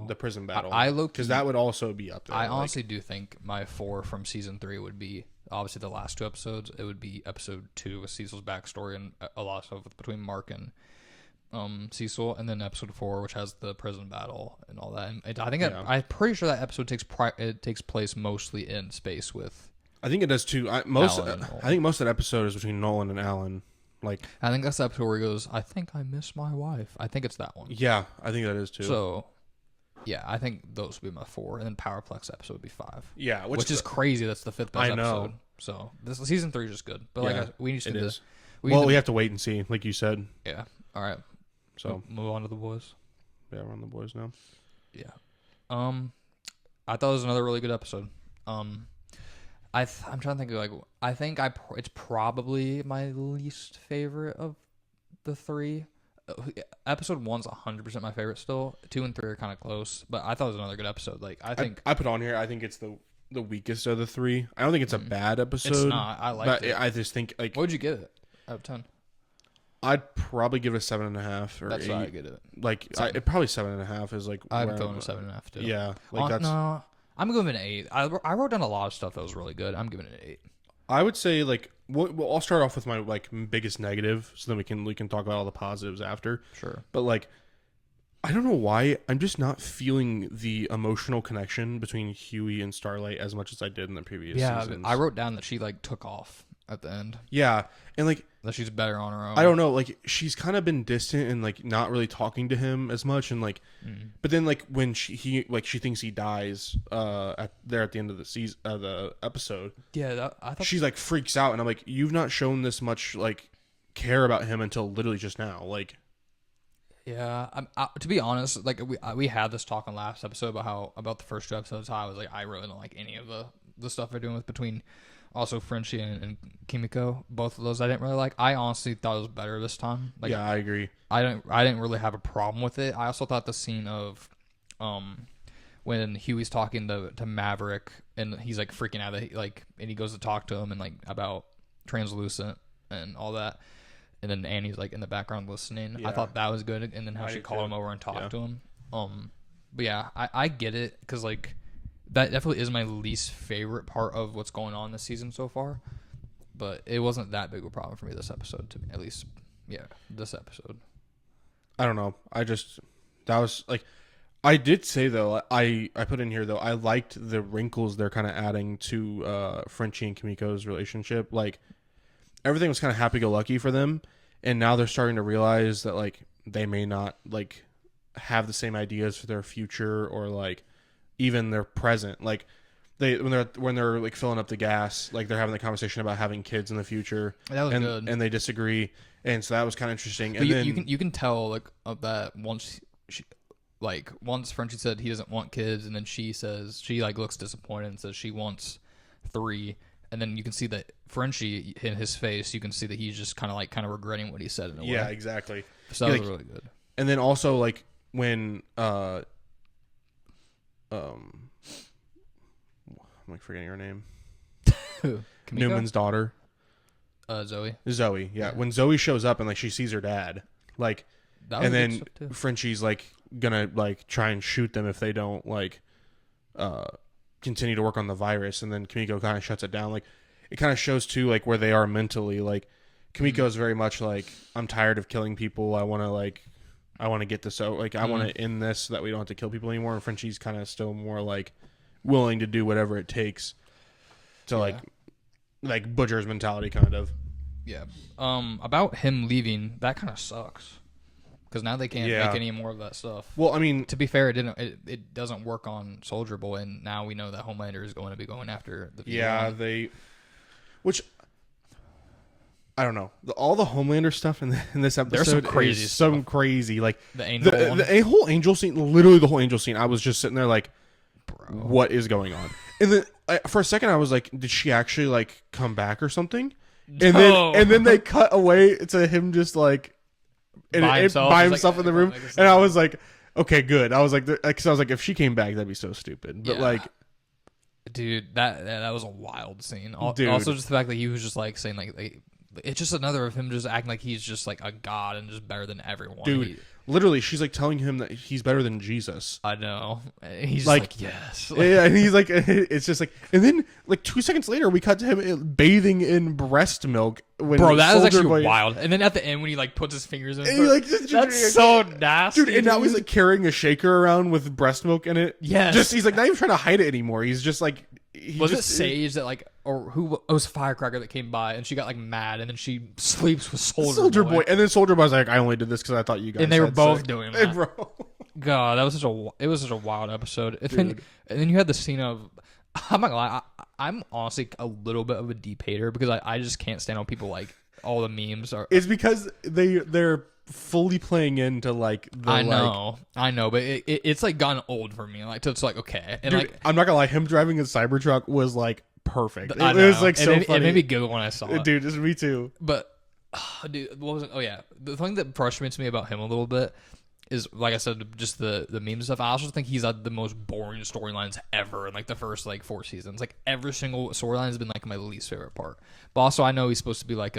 the prison battle. I look, because that would also be up there. I honestly do think my 4 from season 3 would be obviously the last 2 episodes. It would be episode 2 with Cecil's backstory and a lot of stuff between Mark and Cecil, and then episode 4, which has the prison battle and all that. And I think I'm pretty sure that episode takes place mostly in space with. I think it does too. I think most of that episode is between Nolan and Alan. Like, I think that's the episode where he goes, "I think I miss my wife." I think it's that one. Yeah, I think that is too. So, yeah, I think those would be my 4, and then Powerplex episode would be 5. Yeah, which is crazy. That's the 5th best I know. episode. So this season 3 is just good, but we just need to. We have to wait and see, like you said. Yeah. All right. So move on to the boys. Yeah, we're on the boys now. Yeah. I thought it was another really good episode. I'm trying to think of it's probably my least favorite of the 3. Episode 1's 100% my favorite still. 2 and 3 are kind of close, but I thought it was another good episode. Like I put on here. I think it's the weakest of the 3. I don't think it's a bad episode. It's not. I liked it. I just think like. What would you give it out of 10? I'd probably give it a 7.5 or That's 8. what I get it. Like it probably 7.5 is like. I'd go in a 7.5 too. Yeah, like that's. No, I'm giving it an 8. I wrote down a lot of stuff that was really good. I'm giving it an 8. I would say like I'll start off with my like biggest negative, so then we can talk about all the positives after. Sure. But like, I don't know why I'm just not feeling the emotional connection between Huey and Starlight as much as I did in the previous seasons. I wrote down that she like took off at the end. Yeah, and like that she's better on her own. I don't know, like she's kind of been distant and like not really talking to him as much, and like, but then like when she thinks he dies at the end of the season, the episode. Yeah, I thought she like freaks out, and I'm like, you've not shown this much like care about him until literally just now, like. Yeah, to be honest, like we had this talk on last episode about the first 2 episodes. How I was like, I really don't like any of the stuff they're doing with between also Frenchie and Kimiko. Both of those I didn't really like. I honestly thought it was better this time. Like, yeah, I agree. I didn't really have a problem with it. I also thought the scene of when Huey's talking to Maverick and he's like freaking out that and he goes to talk to him and like about translucent and all that. And then Annie's like in the background listening. Yeah. I thought that was good. And then how she called him over and talked to him. But yeah, I get it because like that definitely is my least favorite part of what's going on this season so far. But it wasn't that big of a problem for me this episode, to me at least. Yeah, this episode. I don't know. That was like, I did say though. I put in here though. I liked the wrinkles they're kind of adding to Frenchie and Kimiko's relationship. Like everything was kind of happy-go-lucky for them. And now they're starting to realize that like they may not like have the same ideas for their future or like even their present. Like when they're like filling up the gas, like they're having the conversation about having kids in the future. That was good. And they disagree, and so that was kind of interesting. But And you can tell like that once once Frenchie said he doesn't want kids, and then she says she like looks disappointed and says she wants 3. And then you can see that Frenchie in his face, you can see that he's just kind of regretting what he said in a way. Yeah, exactly. So that was really good. And then also like when I'm like forgetting her name. Who? Newman's daughter. Zoe. Zoe, yeah. When Zoe shows up and like she sees her dad, like, and then Frenchie's like gonna like try and shoot them if they don't like continue to work on the virus, and then Kimiko kind of shuts it down. Like it kind of shows too like where they are mentally. Like Kimiko is very much like, I'm tired of killing people. I want to get this out. Like I want to end this so that we don't have to kill people anymore. And Frenchie's kind of still more like willing to do whatever it takes to like Butcher's mentality kind of. Yeah. About him leaving, that kind of sucks. Because now they can't make any more of that stuff. Well, I mean, to be fair, it doesn't work on Soldier Boy, and now we know that Homelander is going to be going after the villain. Yeah, which I don't know. All the Homelander stuff in this episode, there's some crazy stuff. Crazy, like the whole angel scene, literally the whole angel scene. I was just sitting there like, bro, what is going on? And then for a second, I was like, did she actually like come back or something? And then they cut away to him just like. By himself in the room, and I was like, "Okay, good." I was like, if she came back, that'd be so stupid. But like, dude, that was a wild scene. Also, just the fact that he was just like saying like it's just another of him just acting like he's just like a god and just better than everyone. Dude, literally, she's like telling him that he's better than Jesus. I know. He's like yes. Yeah, and he's like, it's just like, and then like 2 seconds later, we cut to him bathing in breast milk. Bro, that is actually wild. And then at the end, when he like puts his fingers in, that's so nasty, dude. And now he's like carrying a shaker around with breast milk in it. Yes, just he's like not even trying to hide it anymore. He's just like, it Sage that like, or who? It was Firecracker that came by, and she got like mad, and then she sleeps with Soldier Boy. And then Soldier Boy's like, I only did this because I thought you guys. And they were both doing that, bro. God, that was such a wild episode. And then you had the scene of, I'm not gonna lie, I'm honestly a little bit of a deep hater because I just can't stand how people like all the memes are. It's because they're fully playing into like the I know, but it's like gotten old for me. Like, so it's like okay, and dude, like I'm not gonna lie, him driving a Cybertruck was like perfect. It was like so funny. It made me giggle when I saw it, dude. It's me too. But dude, what was it? Oh yeah, the thing that frustrates me about him a little bit is, like I said, just the meme stuff. I also think he's had the most boring storylines ever in like the first like 4 seasons. Like every single storyline has been like my least favorite part. But also I know he's supposed to be like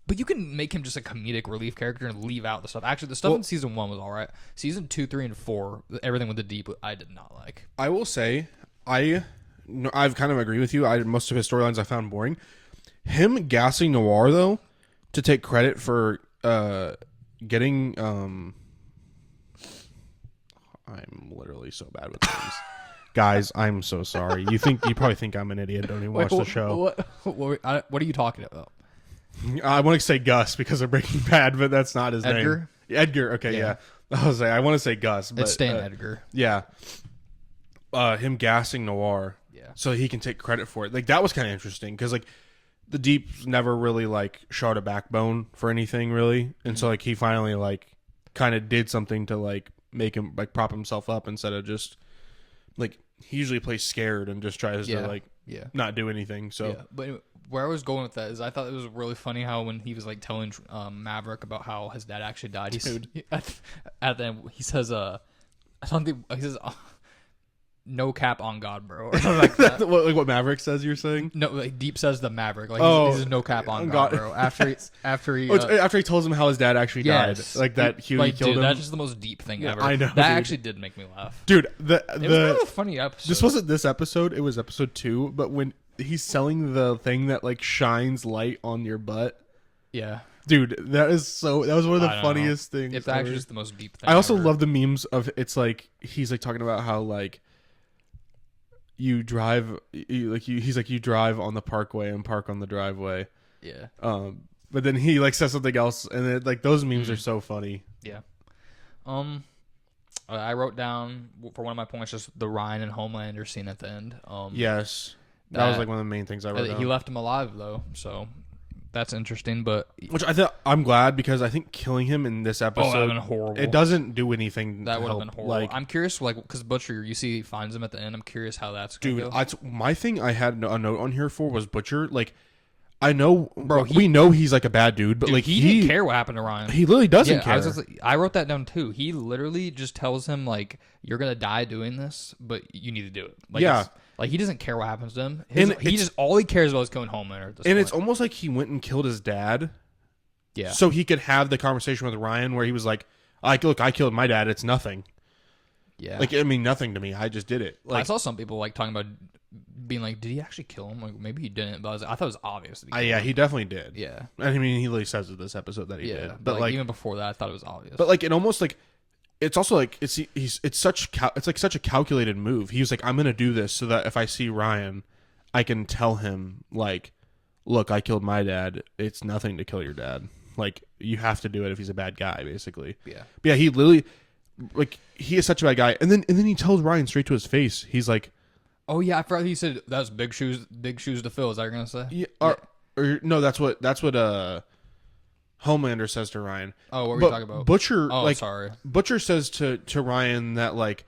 but you can make him just a comedic relief character and leave out the stuff. Actually, the stuff in season 1 was all right. Season 2, 3, and 4, everything with the deep, I did not like. I will say, I've kind of agree with you. Most of his storylines I found boring. Him gassing Noir though, to take credit for getting. I'm literally so bad with names. Guys, I'm so sorry. You probably think I'm an idiot. Don't even watch the show. What are you talking about? I want to say Gus because of Breaking Bad, but that's not his name. Edgar. Okay, yeah. I want to say Gus, but it's Stan Edgar. Yeah. Him gassing Noir, so he can take credit for it. Like that was kind of interesting because like the Deep never really like showed a backbone for anything really, and so like he finally like kind of did something to like make him like prop himself up instead of just like he usually plays scared and just tries to like not do anything. So but anyway, where I was going with that is I thought it was really funny how when he was like telling Maverick about how his dad actually died, at the end he says he says no cap on God, bro, or something like that. what Maverick says, you're saying? No, like Deep says the Maverick, like he says no cap on God, bro. After he tells him how his dad actually died, like that Huey killed him. That's just the most deep thing ever. I know, that actually did make me laugh, dude. It was kind of a funny episode. This wasn't this episode; it was episode 2. But when he's selling the thing that like shines light on your butt, dude, that was one of the funniest things. It's actually just the most deep thing. I also love the memes of it's like he's like talking about how like you drive, he's like you drive on the parkway and park on the driveway. Yeah. But then he like says something else, and it, like those memes are so funny. Yeah. I wrote down for one of my points just the Ryan and Homelander scene at the end. Yes. That was like one of the main things I wrote down. He left him alive though, so that's interesting. But I'm glad because I think killing him in this episode, that would have been horrible. It doesn't do anything. That would have been horrible. Like, I'm curious, like, because Butcher, you see, he finds him at the end. I'm curious how that's going to go. My thing I had a note on here for was Butcher. Like, I know, bro. We know he's like a bad dude, but like he didn't care what happened to Ryan. He literally doesn't care. I wrote that down too. He literally just tells him like, "You're gonna die doing this, but you need to do it." Like, like he doesn't care what happens to him. All he cares about is going home there. And it's almost like he went and killed his dad. Yeah. So he could have the conversation with Ryan where he was like, I killed my dad. It's nothing. Yeah. Like, I mean, nothing to me. I just did it. Like, I saw some people like talking about being like, did he actually kill him? Like, maybe he didn't, but I thought it was obvious that he killed him. He definitely did. Yeah. I mean, he literally says in this episode that he did. But like even before that, I thought it was obvious. But like, it almost like, it's also like it's such a calculated move. He was like, I'm gonna do this so that if I see Ryan, I can tell him like, look, I killed my dad. It's nothing to kill your dad. Like, you have to do it if he's a bad guy, basically. Yeah. But yeah, he literally, like, he is such a bad guy. And then he tells Ryan straight to his face. He's like, oh yeah, I forgot he said that was big shoes to fill. Is that what you're gonna say? Yeah. Or no, that's what Homelander says to Ryan. Oh, what were you talking about? Butcher. Oh, like, sorry. Butcher says to Ryan that like,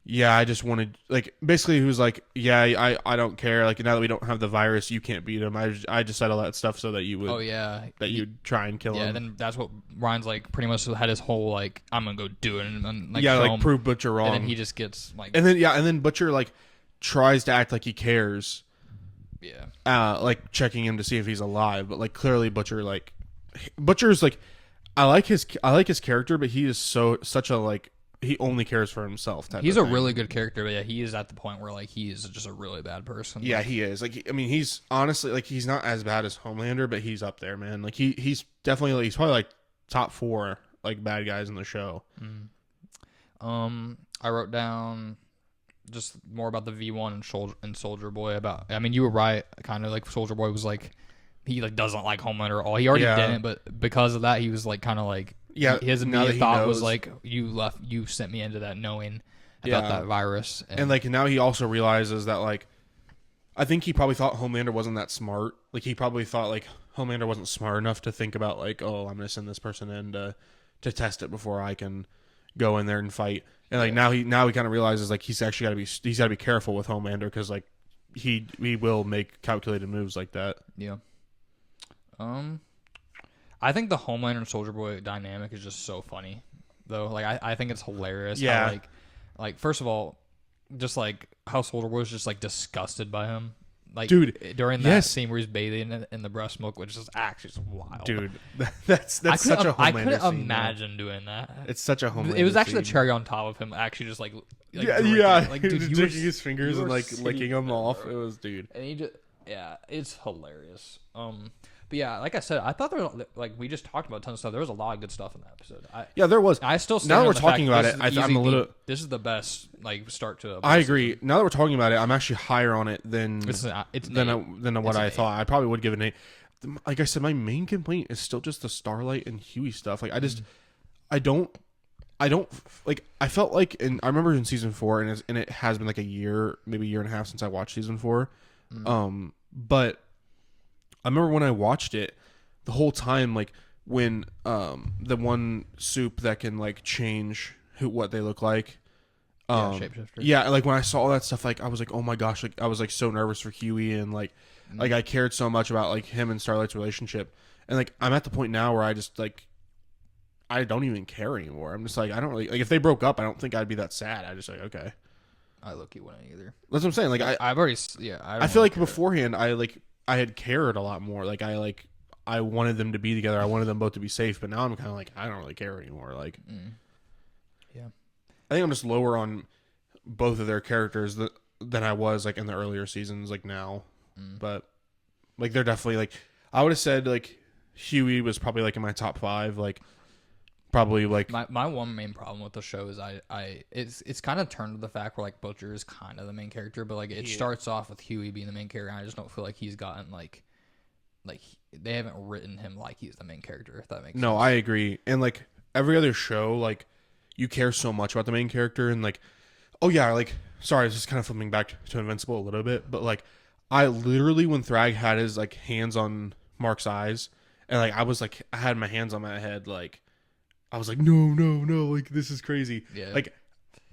yeah, I just wanted, like, basically he was like, yeah, I don't care. Like, now that we don't have the virus, you can't beat him. I just said all that stuff so that you would. Oh yeah. That you'd try and kill him. Yeah. Then that's what Ryan's like. Pretty much had his whole like, I'm gonna go do it and like, like prove Butcher wrong. And then he just gets like. And then Butcher like tries to act like he cares. like checking him to see if he's alive. But like clearly, Butcher's like, I like his character, but he is such a like he only cares for himself. He's a really good character, but yeah, he is at the point where like he is just a really bad person. Yeah, he is. Like, I mean, he's honestly like he's not as bad as Homelander, but he's up there, man. Like he's definitely he's probably like top 4 like bad guys in the show. I wrote down just more about the V1 and Soldier Boy. I mean, you were right. Kind of like Soldier Boy was like he like doesn't like Homelander at all. He already didn't, but because of that, he was like kind of like his immediate thought was like you sent me into that knowing about that virus, and like now he also realizes that like I think he probably thought Homelander wasn't that smart. Like he probably thought like Homelander wasn't smart enough to think about like, oh, I'm gonna send this person in to test it before I can go in there and fight. And like now he kind of realizes like he's actually got to be careful with Homelander because like he will make calculated moves like that. Yeah. I think the Homelander and Soldier Boy dynamic is just so funny, though. Like I think it's hilarious. Yeah. How, like first of all, just like how Soldier Boy was just like disgusted by him. Like, dude, during that scene where he's bathing in the breast milk, which is actually just wild. Dude, that's such a Homelander I couldn't scene, imagine doing that. It's such a Homelander. It was actually scene. the cherry on top of him actually just like like dude, he was taking his fingers and like licking them off. It was and he just it's hilarious. But yeah, like I said, I thought there was, like we just talked about tons of stuff. There was a lot of good stuff in that episode. There was. I still now that we're talking about it, I'm a little. This is the best like start to. I agree. Now that we're talking about it, I'm actually higher on it than than what I thought. I probably would give it an 8. Like I said, my main complaint is still just the Starlight and Huey stuff. Like I just, I don't like. I felt like, and I remember in season 4, and it has been like a year, maybe a year and a half since I watched season 4. But I remember when I watched it, the whole time, like when the one soup that can like change what they look like. Shapeshifter. Yeah, like when I saw all that stuff, like I was like, oh my gosh, like I was like so nervous for Huey, and like I cared so much about like him and Starlight's relationship, and like I'm at the point now where I just like I don't even care anymore. I'm just like I don't really like if they broke up, I don't think I'd be that sad. I just like okay. I look-y wouldn't either. That's what I'm saying. Like I've already I feel like beforehand I had cared a lot more. Like I wanted them to be together. I wanted them both to be safe. But now I'm kind of like I don't really care anymore. Like, yeah, I think I'm just lower on both of their characters than I was like in the earlier seasons. Like now, but like they're definitely like I would have said like Huey was probably like in my top 5. Like probably like my one main problem with the show is it's kind of turned to the fact where like Butcher is kind of the main character, but like it starts off with Huey being the main character, and I just don't feel like he's gotten like they haven't written him like he's the main character, if that makes sense. No, I agree. And like every other show, like you care so much about the main character, and like oh yeah, like sorry, this is kind of flipping back to Invincible a little bit, but like I literally when Thragg had his like hands on Mark's eyes, and like I was like I had my hands on my head, like I was like no, like this is crazy. Yeah. Like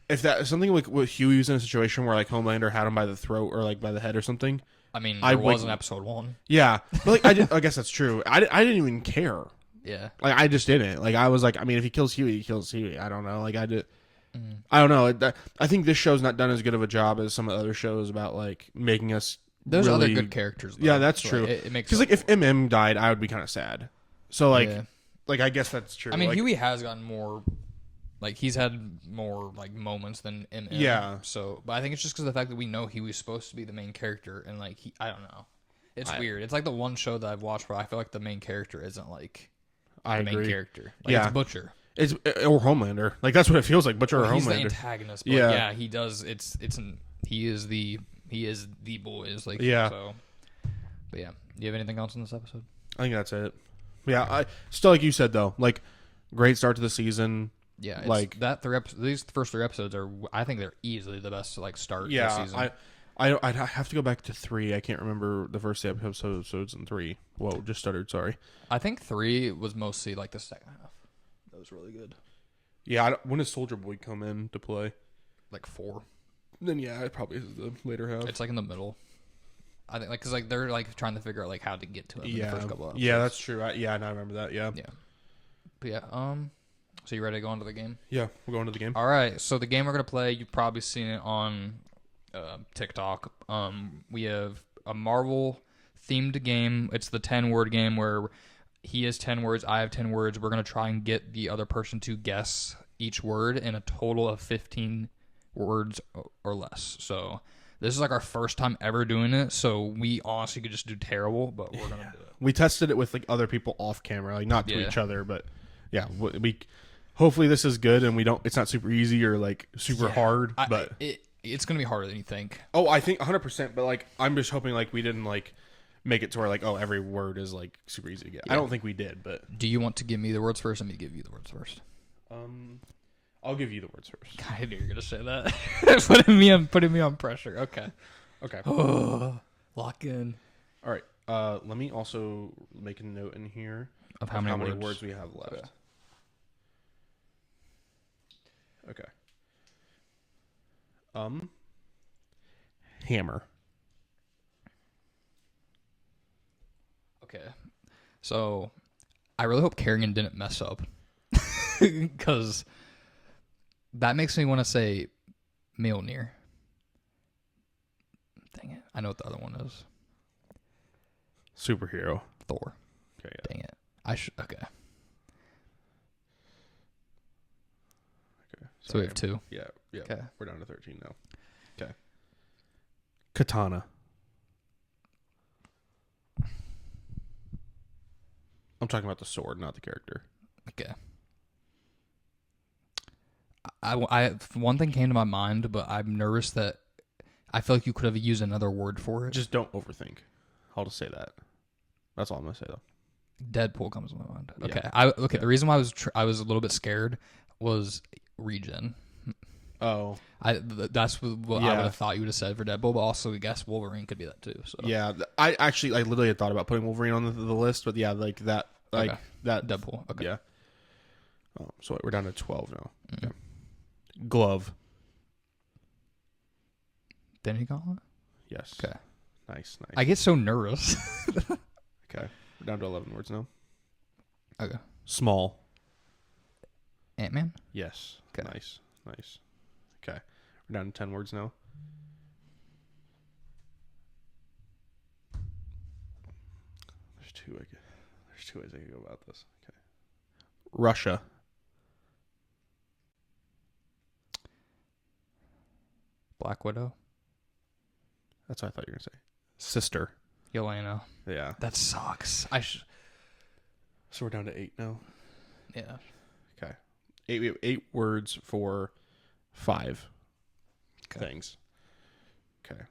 if that something like with Huey was in a situation where like Homelander had him by the throat or like by the head or something. I mean, there was in episode 1. Yeah, but like I guess that's true. I didn't even care. Yeah, like I just didn't. Like I was like, I mean, if he kills Huey, he kills Huey. I don't know. Like I did. I don't know. I think this show's not done as good of a job as some of the other shows about like making us. There's really, other good characters. Though, yeah, that's so true. Like, it makes because like if died, I would be kind of sad. So like, like I guess that's true. I mean, like, Huey has gotten more. Like he's had more like moments than MM. Yeah. So, but I think it's just because of the fact that we know he was supposed to be the main character, and like I don't know. It's weird. It's like the one show that I've watched where I feel like the main character isn't like the main character. Like, it's Butcher. It's or Homelander. Like that's what it feels like. Butcher or Homelander. He's the antagonist. But yeah, he does. He is the boys. Like So, but yeah, do you have anything else in this episode? I think that's it. Yeah, I still like you said though. Like great start to the season. Yeah, like that these first 3 episodes are. I think they're easily the best to like start the season. I'd have to go back to 3. I can't remember the first episodes in 3. Whoa, just stuttered. Sorry. I think 3 was mostly like the second half. That was really good. Yeah, when does Soldier Boy come in to play? Like 4. Then yeah, it probably is the later half. It's like in the middle. I think like because like they're like trying to figure out like how to get to him in the first couple episodes. Yeah, that's true. I remember that. Yeah. Yeah. But yeah. So you ready to go on to the game? Yeah, we're going to the game. All right. So the game we're gonna play, you've probably seen it on TikTok. We have a Marvel themed game. It's the 10-word game where he has 10 words, I have 10 words. We're going to try and get the other person to guess each word in a total of 15 words or less. So this is like our first time ever doing it. So we honestly could just do terrible, but we're going to do it. We tested it with like other people off camera, like not to each other, but yeah, we hopefully this is good and it's not super easy or like super hard, but it's going to be harder than you think. Oh, I think 100%, but like I'm just hoping like we didn't like make it to where like every word is like super easy to get. I don't think we did, but do you want to give me the words first? Let me give you the words first. I'll give you the words first. I knew you were gonna say that. putting me on pressure. Okay. Lock in. All right. Let me also make a note in here of how many words we have left. Okay. Hammer. Okay. So, I really hope Kerrigan didn't mess up. Because that makes me want to say Mjolnir. Dang it. I know what the other one is. Superhero. Thor. Okay, yeah. Dang it. Okay. So we have 2. Yeah. Okay. We're down to 13 now. Okay. Katana. I'm talking about the sword, not the character. Okay. I one thing came to my mind, but I'm nervous that I feel like you could have used another word for it. Just don't overthink. I'll just say that. That's all I'm gonna say though. Deadpool comes to my mind. Okay. Yeah. The reason why I was a little bit scared was regen. Oh. That's what I would have thought you would have said for Deadpool, but also I guess Wolverine could be that too. So yeah, I actually literally had thought about putting Wolverine on the list, but yeah, like that, that Deadpool. Okay. Yeah. Oh, so we're down to 12 now. Mm-hmm. Okay. Glove. Then he got one. Yes. Okay. Nice. I get so nervous. Okay, we're down to 11 words now. Okay. Small. Ant-Man. Yes. Okay. Nice. Okay, we're down to 10 words now. There's two ways I could go about this. Okay. Russia. Black Widow. That's what I thought you were gonna say. Sister. Yelena. Yeah. That sucks. So we're down to 8 now. Yeah. Okay. We have 8 words for 5 things. Okay.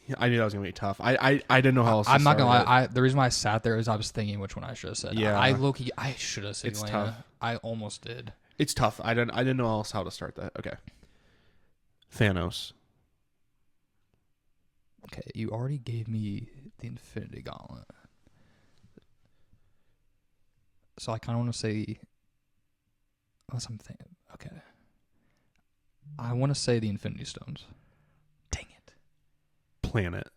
Yeah, I knew that was gonna be tough. I didn't know how else. I'm not gonna lie. The reason why I sat there is I was thinking which one I should have said. Yeah. I should have said It's Yelena. tough. I almost did. It's tough. I didn't know else how to start that. Okay. Thanos. Okay, you already gave me the Infinity Gauntlet. So I kind of want to say, unless I'm thinking, okay. I want to say the Infinity Stones. Dang it. Planet.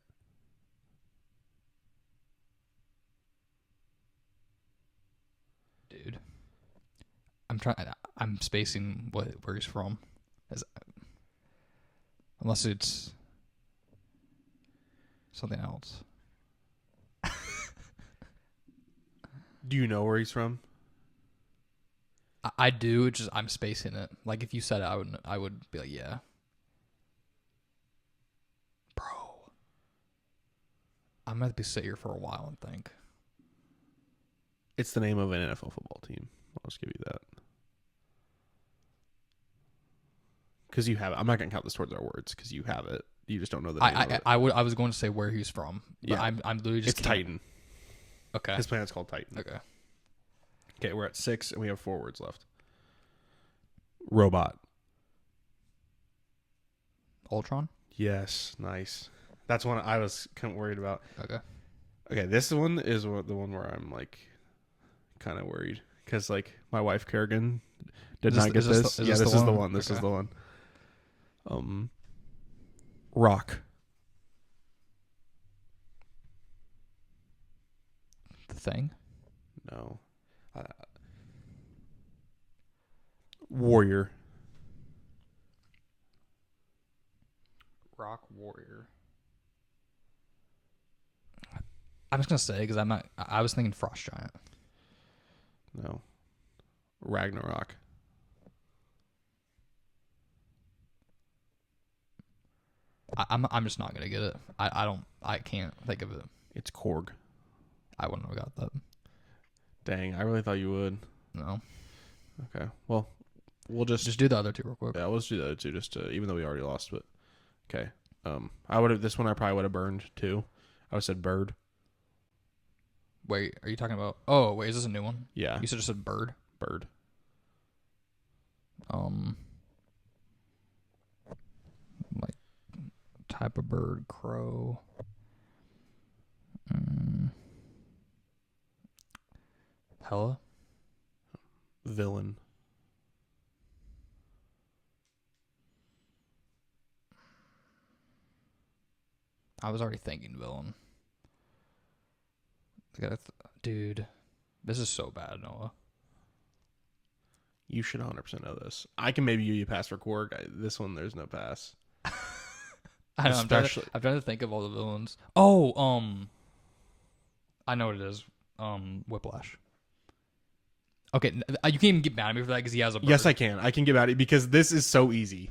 Dude. I'm spacing where he's from. Unless it's something else. Do you know where he's from? I do. It's just I'm spacing it. Like if you said it, I would be like, yeah, bro. I'm gonna be sit here for a while and think. It's the name of an NFL football team. I'll just give you that. Because you have it. I'm not gonna count this towards our words because you have it. You just don't know the name of it. I was going to say where he's from. But Yeah. I'm literally just. It's Titan. Okay. His planet's called Titan. Okay. Okay, we're at 6 and we have 4 words left. Robot. Ultron. Yes, nice. That's one I was kind of worried about. Okay. Okay, this one is the one where I'm like kind of worried because like my wife Kerrigan did not get this. Yeah, this is the one. This is the one. Rock. The Thing. No. Warrior. Rock Warrior. I'm just gonna say because I was thinking Frost Giant. No. Ragnarok. I'm just not gonna get it. I can't think of it. It's Korg. I wouldn't have got that. Dang, I really thought you would. No. Okay. Well, we'll just do the other two real quick. Yeah, let's do the other two just to, even though we already lost, but okay. This one I probably would have burned too. I would have said bird. Wait, are you talking about? Oh, wait, is this a new one? Yeah. You just said bird. Bird. Like type of bird, crow. Hella. Villain. I was already thinking villain. Dude, this is so bad, Noah. You should 100% know this. I can maybe give you a pass for Korg. This one, there's no pass. I know. I'm trying to think of all the villains. Oh, I know what it is. Whiplash. Okay, you can't even get mad at me for that because he has a bird. Yes, I can. I can get mad at it because this is so easy.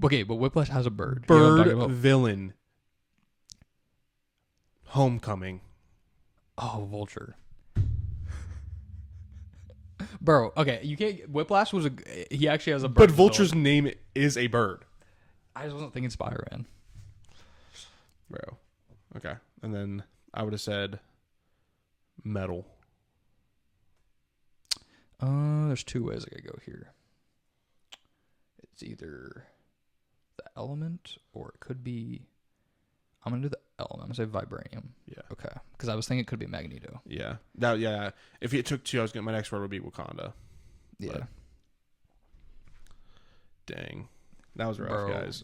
Okay, but Whiplash has a bird. Bird villain. Homecoming. Oh, Vulture. Bro, okay, you can't. Whiplash was he actually has a bird. But Vulture's name is a bird. I just wasn't thinking Spider-Man. Bro. Okay. And then I would have said metal. There's two ways I could go here. It's either the element or it could be. I'm gonna do the element. I'm gonna say vibranium. Yeah. Okay. Because I was thinking it could be Magneto. Yeah. Yeah. If it took two, my next word would be Wakanda. Yeah. But, dang. That was rough, guys.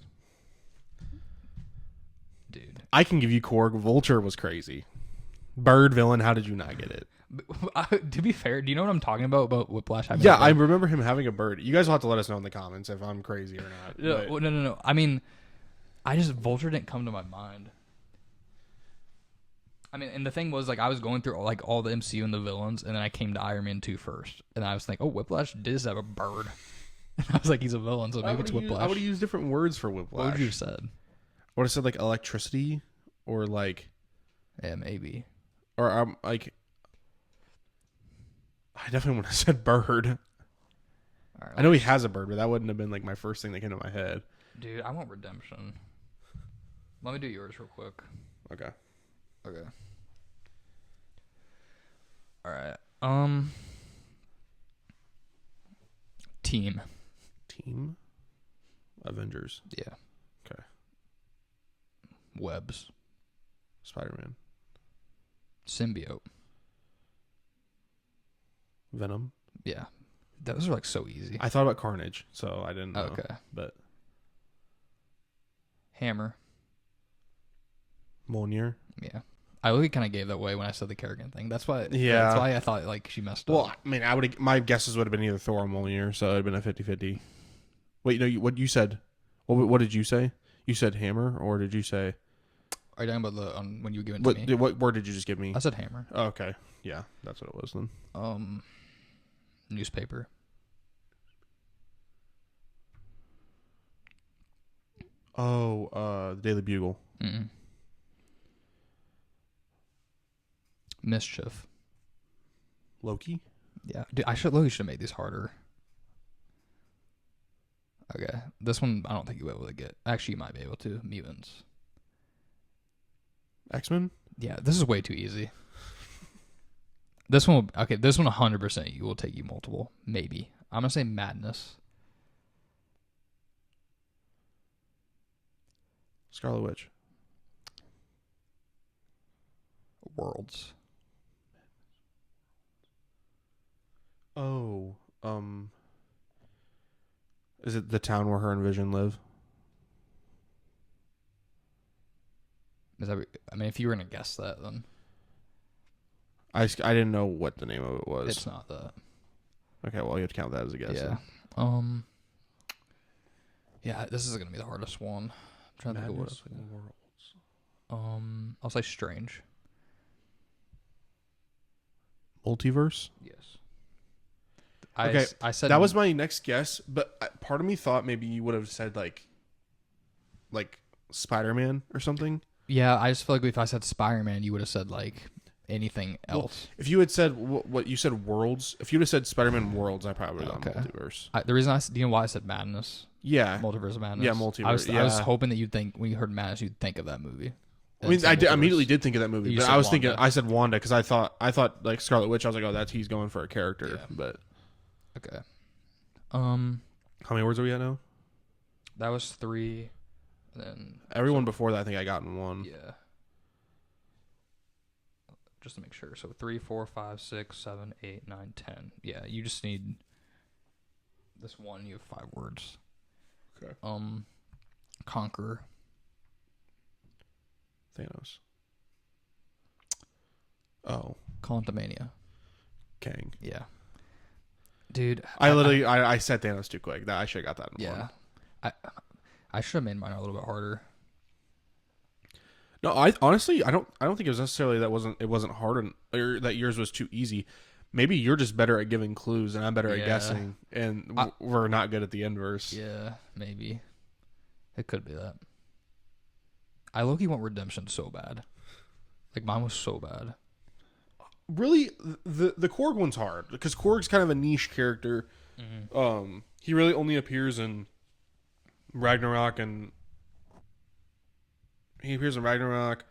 Dude. I can give you Korg. Vulture was crazy. Bird villain. How did you not get it? To be fair, do you know what I'm talking about Whiplash having Yeah, I remember him having a bird. You guys will have to let us know in the comments if I'm crazy or not. No. I mean, Vulture didn't come to my mind. I mean, and the thing was, like, I was going through all the MCU and the villains, and then I came to Iron Man 2 first, and I was thinking, oh, Whiplash does have a bird. And I was like, he's a villain, so maybe it's Whiplash. I would have used different words for Whiplash. What would you have said? I would have said like electricity, or like, yeah, maybe, or like. I definitely would have said bird. Right, I know he has a bird, but that wouldn't have been like my first thing that came to my head. Dude, I want redemption. Let me do yours real quick. Okay. All right. Team. Avengers. Yeah. Okay. Webs. Spider-Man. Symbiote. Venom. Yeah. Those are like so easy. I thought about Carnage, so I didn't know. Okay. But Hammer. Mjolnir. Yeah. I really kind of gave that away when I said the Kerrigan thing. That's why. Yeah. That's why I thought like she messed up. Well, I mean, my guesses would have been either Thor or Mjolnir, so it would have been a 50-50. Wait, no, what you said? What did you say? You said hammer, or did you say? Are you talking about the when you give it to me? What word did you just give me? I said hammer. Oh, okay. Yeah, that's what it was then. Newspaper. Oh, the Daily Bugle. Mm-mm. Mischief. Loki. Yeah, dude, Loki should have made these harder. Okay, this one I don't think you'll be able to get. Actually, you might be able to. Mutants. X-Men. Yeah, this is way too easy. This one, 100% you will take you multiple. Maybe. I'm gonna say Madness. Scarlet Witch. Worlds. Oh, is it the town where her and Vision live? Is that? I mean, if you were gonna guess that, then I didn't know what the name of it was. it's not that. Okay, well you have to count that as a guess. Yeah. Then. Yeah, this is gonna be the hardest one. I'm trying to think of what else. Worlds. I'll say strange. Multiverse. Yes. Okay, I said that was my next guess, but part of me thought maybe you would have said like Spider-Man or something. Yeah, I just feel like if I said Spider-Man, you would have said like anything else. If you had said what you said, Worlds. If you would have said Spider-Man Worlds, I probably would have gone Multiverse. The reason do you know why I said Madness? Yeah, Multiverse of Madness. Yeah, Multiverse. I was hoping that you'd think when you heard Madness, you'd think of that movie. I mean, I immediately did think of that movie, You but said I was Wanda. thinking I said Wanda because I thought like Scarlet Witch. I was like, oh, he's going for a character. Yeah. But Okay. how many words are we at now? That was 3. And then Everyone before that, I think I got in 1. yeah. Just to make sure. So 3, 4, 5, 6, 7, 8, 9, 10. Yeah, you just need this one. You have 5 words. Okay. Conqueror. Thanos. Oh, Quantumania. Kang. Yeah. Dude, I said Thanos too quick. I should have got that in 1. Yeah. I should have made mine a little bit harder. No, I honestly I don't think it was necessarily it wasn't hard or that yours was too easy. Maybe you're just better at giving clues and I'm better at guessing, and we're not good at the inverse. Yeah, maybe. It could be that. I low-key want Redemption so bad. Like, mine was so bad. Really, the Korg one's hard because Korg's kind of a niche character. Mm-hmm. He really only appears in Ragnarok, and he appears in Ragnarok,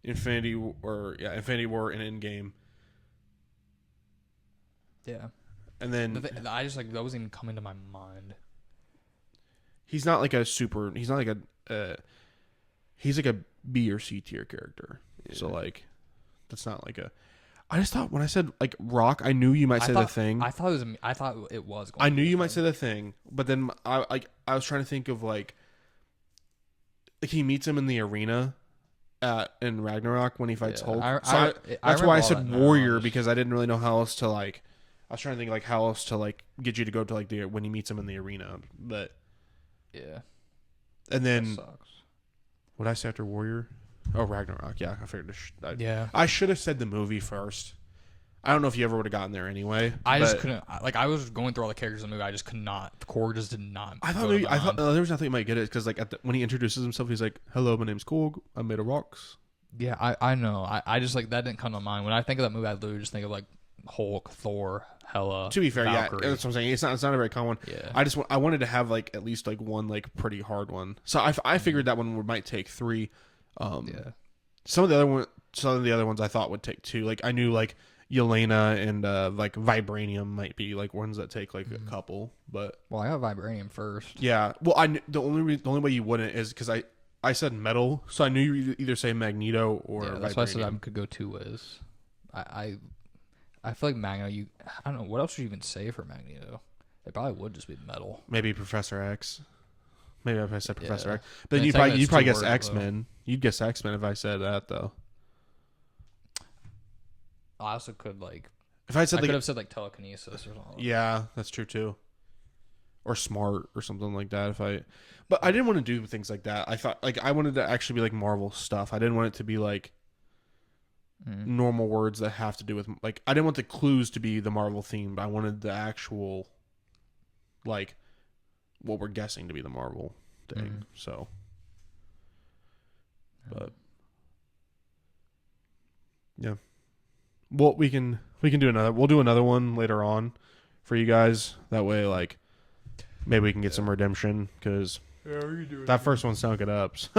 Infinity War, and Endgame. Yeah. And then I just like that wasn't even coming to my mind. he's not like a he's not like he's like a B or C tier character. Yeah. So like that's not like a. I just thought when I said like rock, I knew you might say the thing. I thought it was. I knew you might say the thing, but then I was trying to think of like he meets him in the arena in Ragnarok when he fights Hulk. That's why I said warrior because I didn't really know how else to like. I was trying to think like how else to like get you to go to like when he meets him in the arena, but yeah. And then that sucks. What did I say after warrior? Oh, Ragnarok. Yeah, I figured. I should have said the movie first. I don't know if you ever would have gotten there anyway. I just couldn't. Like I was going through all the characters in the movie. I just could not. The core just did not. I thought there was nothing you might get it because like when he introduces himself, he's like, "Hello, my name's Korg. I'm made of rocks." Yeah, I know. I just like that didn't come to mind when I think of that movie. I literally just think of like Hulk, Thor, Hela. To be fair, Valkyrie. yeah, that's what I'm saying. It's not a very common one. Yeah. I wanted to have like at least like one like pretty hard one. So I figured that one might take 3. Yeah. Some of the other ones I thought would take 2. Like I knew like Yelena and like Vibranium might be like ones that take like a couple, but I got Vibranium first. Yeah. Well, the only way you wouldn't is because I said metal, so I knew you either say Magneto or that's Vibranium. why I said I could go 2 ways. I feel like Magneto. I don't know what else would you even say for Magneto. It probably would just be metal. Maybe Professor X. Maybe if I said Professor X, but then you'd probably guess X-Men. You'd guess X-Men if I said that though. I also could like. If I said I could have said like telekinesis or something. Yeah, that's true too. Or smart or something like that. But I didn't want to do things like that. I thought like I wanted to actually be like Marvel stuff. I didn't want it to be like normal words that have to do with like I didn't want the clues to be the Marvel theme, but I wanted the actual like what we're guessing to be the Marvel thing. So, but yeah. Well, we can do another. We'll do another one later on for you guys. That way, like, maybe we can get some redemption because that first one stunk it up. So.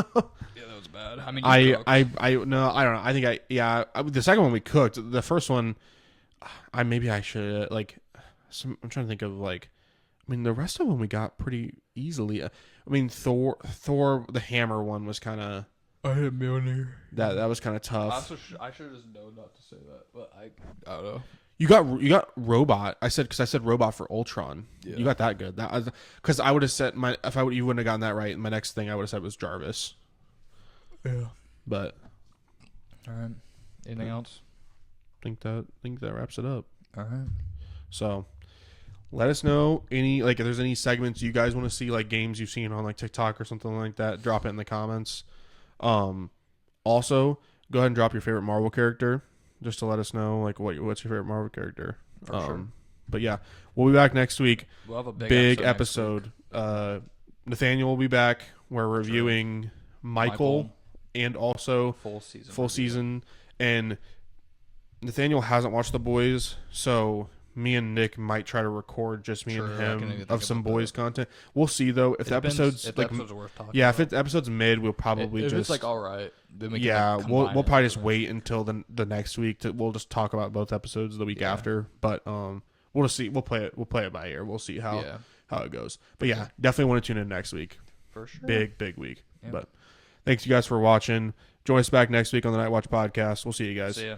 Yeah, that was bad. I mean, I don't know. I think the second one we cooked. The first one, I should like. I'm trying to think of like. I mean, the rest of them we got pretty easily. I mean, Thor, the hammer one was kind of. I had Mjolnir. That was kind of tough. I should have just known not to say that, but I don't know. You got robot. I said robot for Ultron. Yeah. You got that good. That because I would have said you wouldn't have gotten that right. My next thing I would have said was Jarvis. Yeah. But. All right. Anything else? Think that wraps it up. All right. So, let us know if there's any segments you guys want to see, like games you've seen on like TikTok or something like that. Drop it in the comments. Also, go ahead and drop your favorite Marvel character, just to let us know like what's your favorite Marvel character. For sure. But yeah, we'll be back next week. We'll have a big episode. Nathaniel will be back. We're reviewing Michael and also full season. And Nathaniel hasn't watched The Boys, so me and Nick might try to record just me and him of some Boys content. We'll see though if the episode's worth talking about. if the episode's mid, we'll probably if just it's like all right. Then we can we'll probably just wait until the next week. We'll just talk about both episodes the week after. But we'll just see. We'll play it by ear. We'll see how it goes. But yeah, definitely want to tune in next week. For sure. Big week. Yeah. But thanks you guys for watching. Join us back next week on the Night Watch podcast. We'll see you guys. See ya.